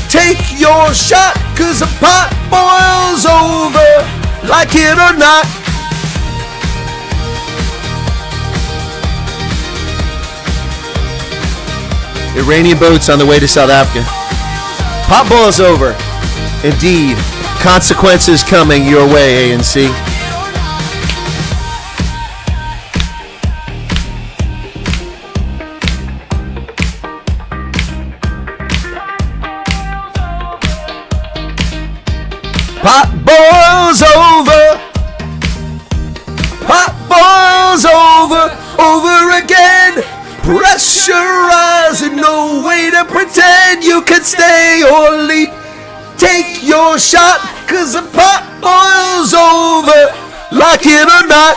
Take your shot, 'cause the pot boils over, like it or not. Iranian boats on the way to South Africa. Pot boils over. Indeed, consequences coming your way, ANC. Pot boils over. Pot boils over again. Pressurizing, no way to pretend you can stay or leap. Take your shot, 'cause the pot boils over, like it or not.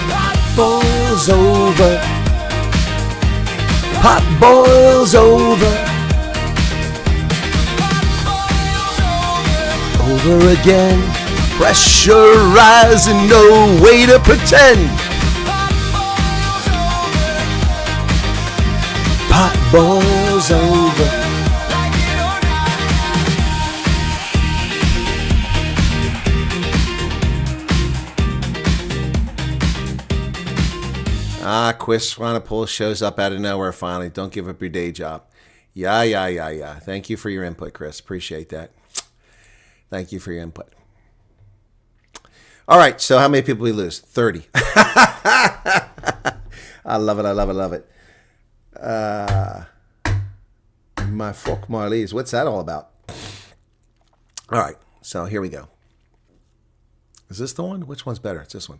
Pot boils over. Pot boils over. Over again. Pressurizing, no way to pretend. Pot boils over. Chris Wyatt shows up out of nowhere finally. Don't give up your day job. Yeah. Thank you for your input, Chris. Appreciate that. Thank you for your input. All right, so how many people we lose? 30. I love it. My fuck Marlies. What's that all about? All right, so here we go. Is this the one? Which one's better? It's this one.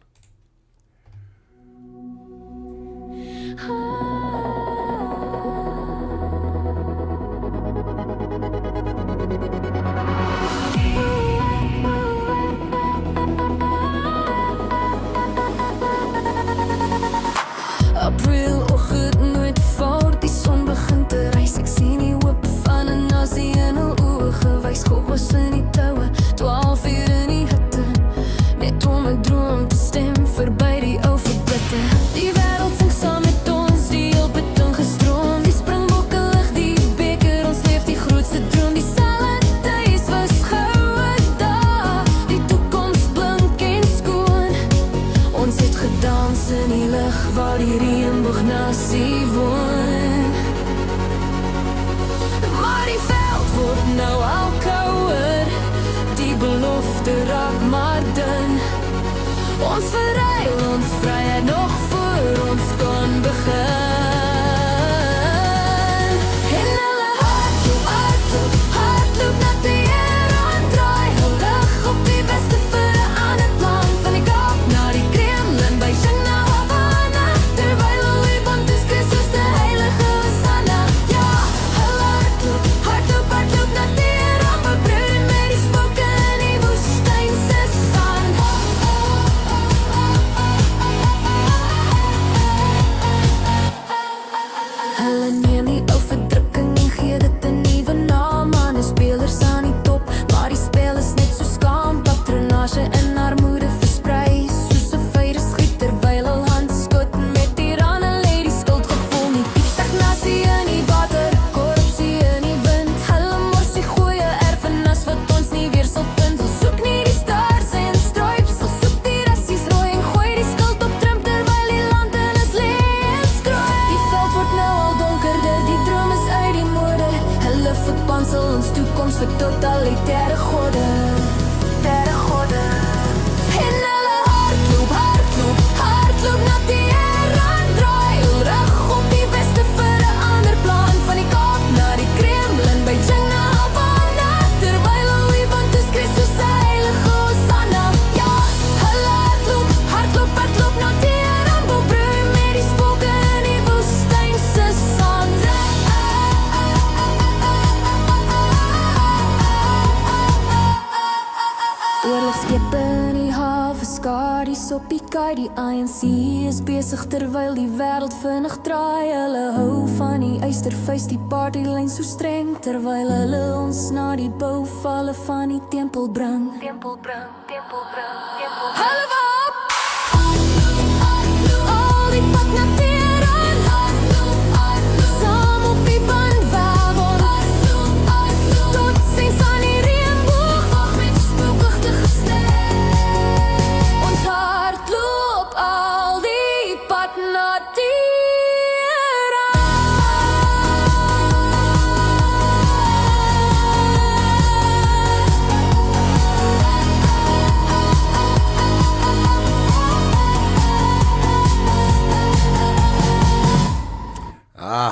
April oggend nooit fout, die son begin te reis. Ek sien die hoop van 'n nasie in hul oë gewys. Kos in die toue, 12 uur in die hitte, net om 'n droom te stem verby die ou verbitte. Die wêreld sing saam met ons, die heel beton gestroom. Die springbokke lig die beker, ons leef die grootste droom. Die salades was goue dae, die toekoms blink en skoon. Ons het gedans in die lig waar die reënboognasie woon. Maar die veld word nou al kouer, die belofte raak maar dun. Ons verruil ons vryheid nog voor ons kon begin. En hulle hardloop na die Here aan draai. Hul lig op die beste vir 'n ander land. Van die Kaap na die Kremlin, by na Havana, terwyl hulle bond is Christus de heilige Hosanna. Ja, hulle hardloop na die Here aan verbroed met die spooke in die woestyn se sand. Skippe in die hawe, skaries op die kai. Die ANC is besig terwyl die wêreld vinnig draai. Hulle hou van die eystervuis, die partylyn so streng, terwyl hulle ons na die bouvalle van die tempel bring. Hulle waap al die pad na Teheran, saam op die bandwagon, tot ziens aan die reënboog met spookachtige ster. Ons hart loop al die pad na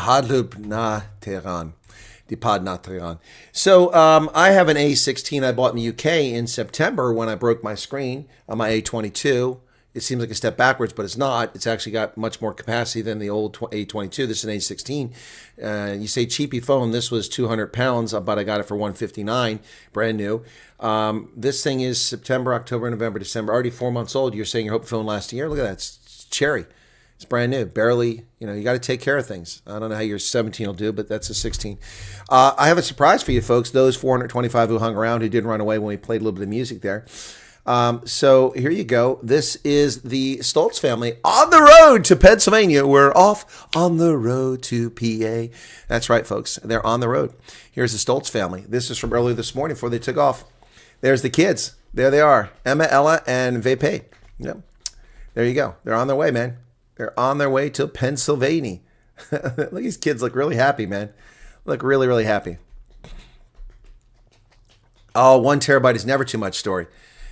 Hadloop na Tehran. Die pod na Tehran. So I have an A16 I bought in the UK in September when I broke my screen on my A22. It seems like a step backwards, but it's not. It's actually got much more capacity than the old A22. This is an A16. You say cheapy phone. This was £200, but I got it for $159, brand new. This thing is September, October, November, December. Already 4 months old. You're saying your hope phone lasts a year. Look at that. It's cherry. It's brand new, barely, you got to take care of things. I don't know how your 17 will do, but that's a 16. I have a surprise for you folks, those 425 who hung around, who didn't run away when we played a little bit of music there. So here you go. This is the Stoltz family on the road to Pennsylvania. We're off on the road to PA. That's right, folks. They're on the road. Here's the Stoltz family. This is from earlier this morning before they took off. There's the kids. There they are. Emma, Ella, and Vepe. Yep. There you go. They're on their way, man. They're on their way to Pennsylvania. Look, these kids look really happy, man. Look really, really happy. Oh, 1 terabyte is never too much story.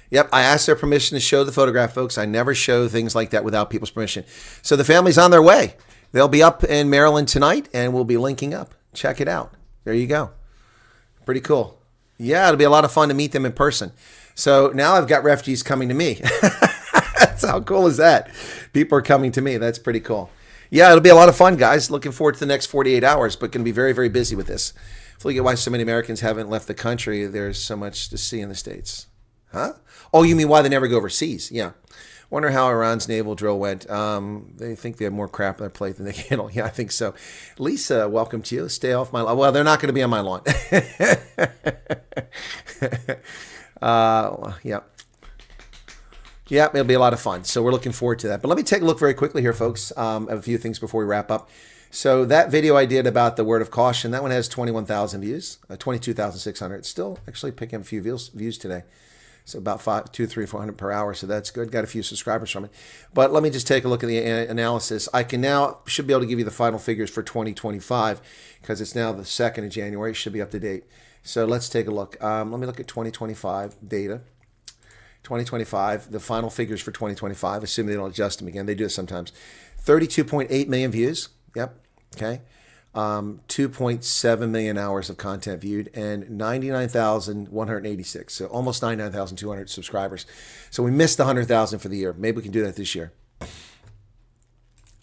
Yep, I asked their permission to show the photograph, folks. I never show things like that without people's permission. So the family's on their way. They'll be up in Maryland tonight, and we'll be linking up. Check it out. There you go. Pretty cool. Yeah, it'll be a lot of fun to meet them in person. So now I've got refugees coming to me. That's how cool is that? People are coming to me. That's pretty cool. Yeah, it'll be a lot of fun, guys. Looking forward to the next 48 hours, but going to be very, very busy with this. Hopefully you get why so many Americans haven't left the country. There's so much to see in the States. Huh? Oh, you mean why they never go overseas? Yeah. Wonder how Iran's naval drill went. They think they have more crap on their plate than they can handle. Yeah, I think so. Lisa, welcome to you. Stay off my lawn. Well, they're not going to be on my lawn. Yeah. Yeah, it'll be a lot of fun. So we're looking forward to that. But let me take a look very quickly here, folks, of a few things before we wrap up. So that video I did about the word of caution, that one has 21,000 views, 22,600. It's still actually picking up a few views today. So about 200, 300, 400 per hour. So that's good. Got a few subscribers from it. But let me just take a look at the analysis. I should be able to give you the final figures for 2025 because it's now the 2nd of January. It should be up to date. So let's take a look. Let me look at 2025 data. 2025, the final figures for 2025, assuming they don't adjust them again. They do it sometimes. 32.8 million views. Yep. Okay. 2.7 million hours of content viewed and 99,186. So almost 99,200 subscribers. So we missed the 100,000 for the year. Maybe we can do that this year.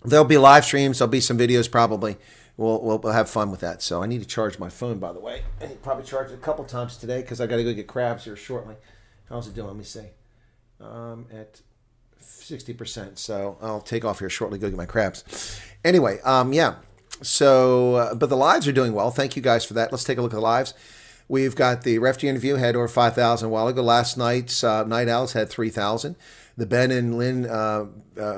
There'll be live streams. There'll be some videos probably. We'll have fun with that. So I need to charge my phone, by the way. I need to probably charge it a couple times today because I got to go get crabs here shortly. How's it doing? Let me see. At 60%. So I'll take off here shortly, go get my crabs. Anyway, yeah. So, but the lives are doing well. Thank you guys for that. Let's take a look at the lives. We've got the refugee interview, had over 5,000 a while ago. Last night's Night Owls had 3,000. The Ben and Lynn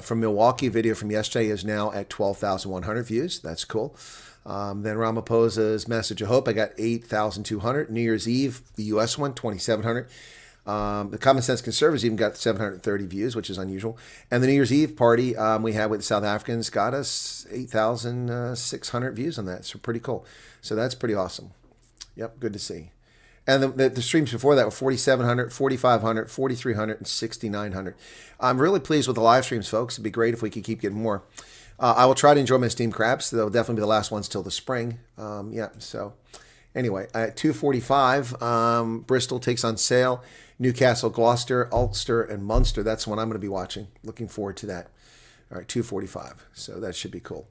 from Milwaukee video from yesterday is now at 12,100 views. That's cool. Then Ramaphosa's Message of Hope, I got 8,200. New Year's Eve, the U.S. one, 2,700. The Common Sense Conservatives even got 730 views, which is unusual. And the New Year's Eve party we had with the South Africans got us 8,600 views on that. So pretty cool. So that's pretty awesome. Yep, good to see. And the streams before that were 4,700, 4,500, 4,300, and 6,900. I'm really pleased with the live streams, folks. It'd be great if we could keep getting more. I will try to enjoy my steamed crabs. They'll definitely be the last ones till the spring. Yeah, so anyway, at 2:45, Bristol takes on Sale. Newcastle, Gloucester, Ulster, and Munster. That's the one I'm going to be watching. Looking forward to that. All right, 2:45. So that should be cool.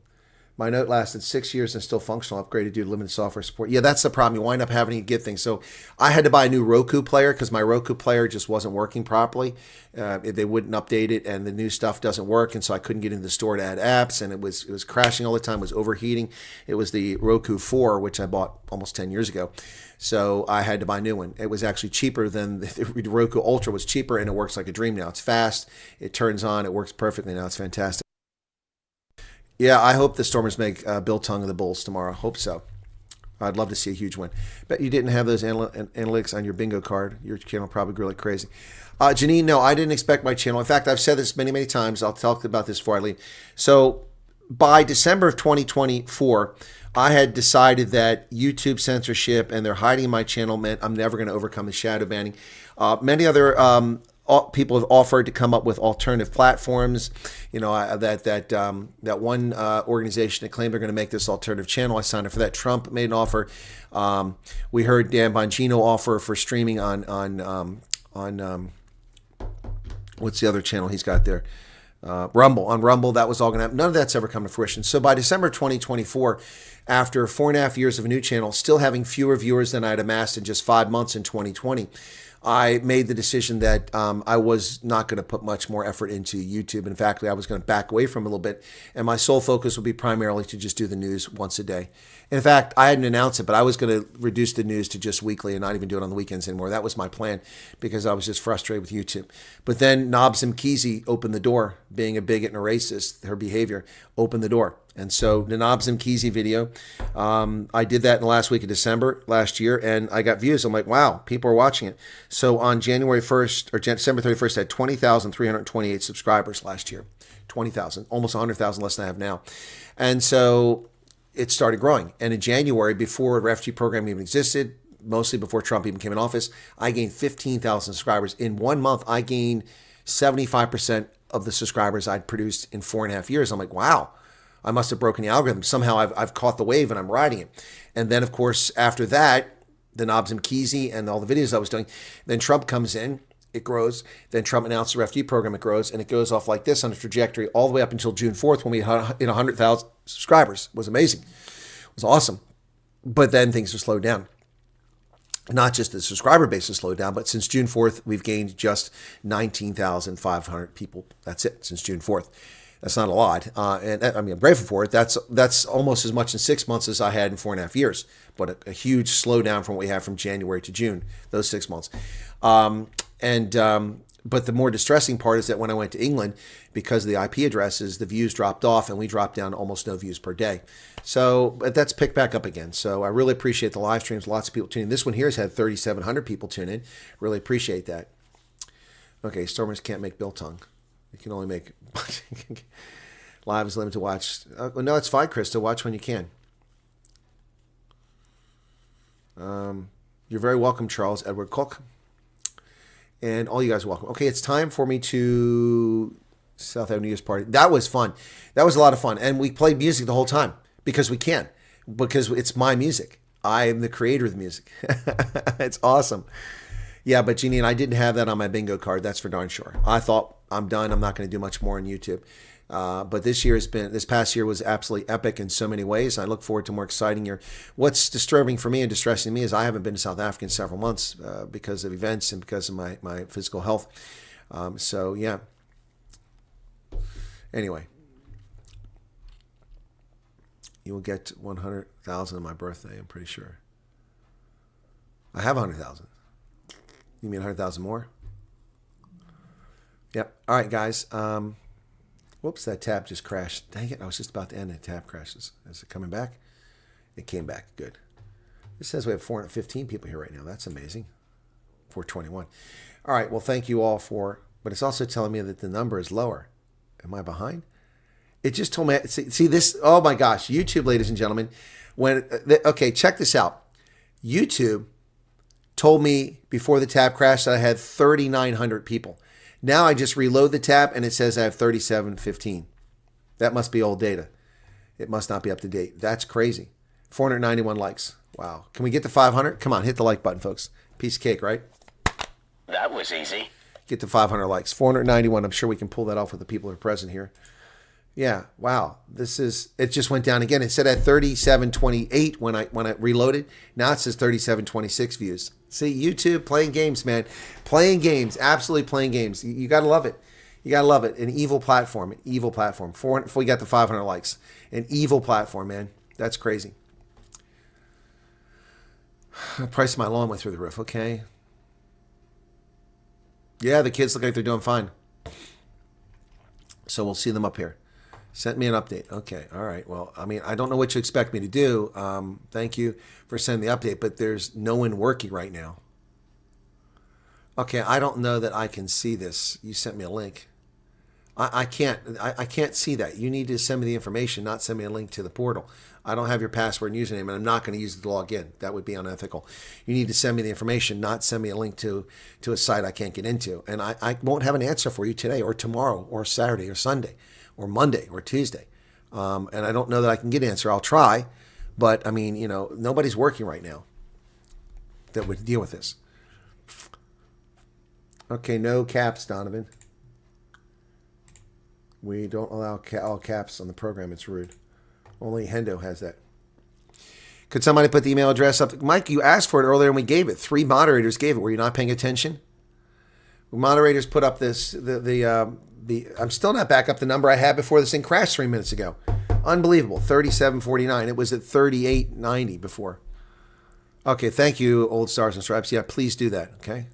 My note lasted 6 years and still functional. Upgraded due to limited software support. Yeah, that's the problem. You wind up having to get things. So I had to buy a new Roku player because my Roku player just wasn't working properly. They wouldn't update it, and the new stuff doesn't work. And so I couldn't get into the store to add apps, and it was crashing all the time. It was overheating. It was the Roku 4, which I bought almost 10 years ago. So I had to buy a new one. It was actually cheaper than the Roku Ultra was cheaper, and it works like a dream now. It's fast. It turns on. It works perfectly now. It's fantastic. Yeah, I hope the Stormers make Bill Tongue of the Bulls tomorrow. Hope so. I'd love to see a huge win. Bet you didn't have those analytics on your bingo card. Your channel probably grew like crazy. Janine, no, I didn't expect my channel. In fact, I've said this many, many times. I'll talk about this before I leave. So by December of 2024, I had decided that YouTube censorship and they're hiding my channel meant I'm never going to overcome the shadow banning. Many other people have offered to come up with alternative platforms. You know, that one organization that claimed they're going to make this alternative channel. I signed up for that. Trump made an offer. We heard Dan Bongino offer for streaming on what's the other channel he's got there? Rumble. On Rumble, that was all going to happen. None of that's ever come to fruition. So by December 2024, after 4.5 years of a new channel, still having fewer viewers than I'd amassed in just 5 months in 2020, I made the decision that I was not going to put much more effort into YouTube. In fact, I was going to back away from it a little bit, and my sole focus would be primarily to just do the news once a day. In fact, I hadn't announced it, but I was going to reduce the news to just weekly and not even do it on the weekends anymore. That was my plan because I was just frustrated with YouTube. But then Nobs Mkhizi opened the door, being a bigot and a racist, her behavior opened the door. And so the Nobs Mkhizi video, I did that in the last week of December last year, and I got views. I'm like, wow, people are watching it. So on January 1st or December 31st, I had 20,328 subscribers last year. 20,000, almost 100,000 less than I have now. And so it started growing. And in January, before the refugee program even existed, mostly before Trump even came in office, I gained 15,000 subscribers. In 1 month, I gained 75% of the subscribers I'd produced in 4.5 years. I'm like, wow, I must have broken the algorithm. Somehow I've caught the wave and I'm riding it. And then, of course, after that, the Nobs Mkhizi and all the videos I was doing, then Trump comes in, it grows. Then Trump announced the refugee program, it grows, and it goes off like this on a trajectory all the way up until June 4th when we had 100,000 subscribers. It was amazing. It was awesome. But then things have slowed down. Not just the subscriber base has slowed down, but since June 4th, we've gained just 19,500 people. That's it, since June 4th. That's not a lot. And I mean, I'm grateful for it. That's almost as much in 6 months as I had in 4.5 years, but a huge slowdown from what we had from January to June, those 6 months. But the more distressing part is that when I went to England, because of the IP addresses, the views dropped off and we dropped down to almost no views per day. So but that's picked back up again. So I really appreciate the live streams. Lots of people tuning in. This one here has had 3,700 people tune in. Really appreciate that. Okay, Stormers can't make Bill Tongue. You can only make live is limited to watch. No, it's fine, Krista. Watch when you can. You're very welcome, Charles Edward Cook. And all you guys are welcome. Okay, it's time for me to South Avenue New Year's party. That was fun. That was a lot of fun. And we played music the whole time because we can. Because it's my music. I am the creator of the music. It's awesome. Yeah, but Jeannie, and I didn't have that on my bingo card. That's for darn sure. I thought, I'm done. I'm not going to do much more on YouTube. But this past year was absolutely epic in so many ways. I look forward to more exciting year. What's disturbing for me and distressing me is I haven't been to South Africa in several months because of events and because of my physical health. So yeah. Anyway, you will get 100,000 on my birthday. I'm pretty sure. I have 100,000. You mean 100,000 more? Yep. All right, guys. Whoops, that tab just crashed. Dang it, I was just about to end it. Tab crashes. Is it coming back? It came back. Good. It says we have 415 people here right now. That's amazing. 421. All right, well, thank you all but it's also telling me that the number is lower. Am I behind? It just told me, see this, oh my gosh, YouTube, ladies and gentlemen. Okay, check this out. YouTube told me before the tab crashed that I had 3,900 people. Now I just reload the tab and it says I have 3,715. That must be old data. It must not be up to date. That's crazy. 491 likes. Wow. Can we get to 500? Come on, hit the like button, folks. Piece of cake, right? That was easy. Get to 500 likes. 491. I'm sure we can pull that off with the people who are present here. Yeah, wow. It just went down again. It said at 3728 when I reloaded. Now it says 3726 views. See, YouTube playing games, man. Playing games, absolutely playing games. You got to love it. You got to love it. An evil platform, before we got the 500 likes. An evil platform, man. That's crazy. The price of my lawn went through the roof. Okay. Yeah, the kids look like they're doing fine. So we'll see them up here. Sent me an update. Okay. All right. Well, I mean, I don't know what you expect me to do. Thank you for sending the update, but there's no one working right now. Okay. I don't know that I can see this. You sent me a link. I can't see that. You need to send me the information, not send me a link to the portal. I don't have your password and username, and I'm not going to use it to log in. That would be unethical. You need to send me the information, not send me a link to a site I can't get into. And I won't have an answer for you today or tomorrow or Saturday or Sunday or Monday or Tuesday. And I don't know that I can get an answer. I'll try. But, I mean, nobody's working right now that would deal with this. Okay, no caps, Donovan. We don't allow all caps on the program. It's rude. Only Hendo has that. Could somebody put the email address up? Mike, you asked for it earlier and we gave it. 3 moderators gave it. Were you not paying attention? Moderators put up this. I'm still not back up the number I had before this thing crashed 3 minutes ago. Unbelievable. 3749. It was at 3890 before. Okay, thank you, Old Stars and Stripes. Yeah, please do that, okay?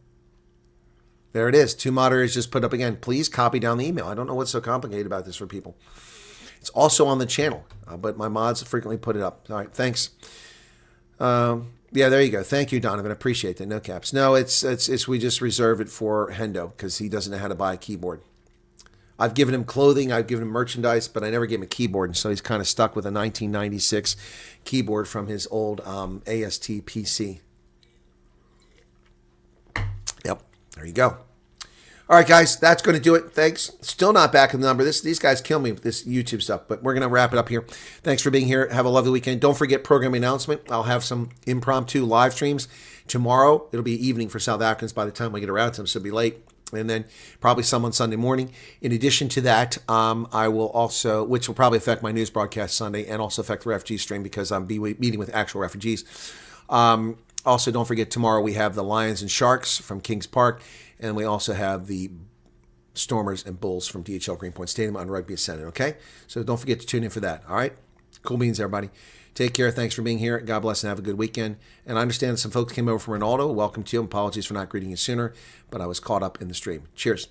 There it is. 2 moderators just put up again. Please copy down the email. I don't know what's so complicated about this for people. It's also on the channel, but my mods frequently put it up. All right, thanks. Yeah, there you go. Thank you, Donovan. I appreciate that. No caps. No, it's we just reserve it for Hendo because he doesn't know how to buy a keyboard. I've given him clothing, I've given him merchandise, but I never gave him a keyboard, and so he's kind of stuck with a 1996 keyboard from his old AST PC. Yep, there you go. All right, guys, that's going to do it. Thanks. Still not back in the number. These guys kill me with this YouTube stuff, but we're going to wrap it up here. Thanks for being here. Have a lovely weekend. Don't forget programming announcement. I'll have some impromptu live streams tomorrow. It'll be evening for South Africans by the time we get around to them, so it'll be late. And then probably some on Sunday morning. In addition to that, I will also, which will probably affect my news broadcast Sunday and also affect the refugee stream because I'm meeting with actual refugees. Also, don't forget tomorrow we have the Lions and Sharks from Kings Park. And we also have the Stormers and Bulls from DHL Greenpoint Stadium on Rugby Ascendant, okay? So don't forget to tune in for that, all right? Cool beans, everybody. Take care. Thanks for being here. God bless and have a good weekend. And I understand some folks came over from Ronaldo. Welcome to you. Apologies for not greeting you sooner, but I was caught up in the stream. Cheers.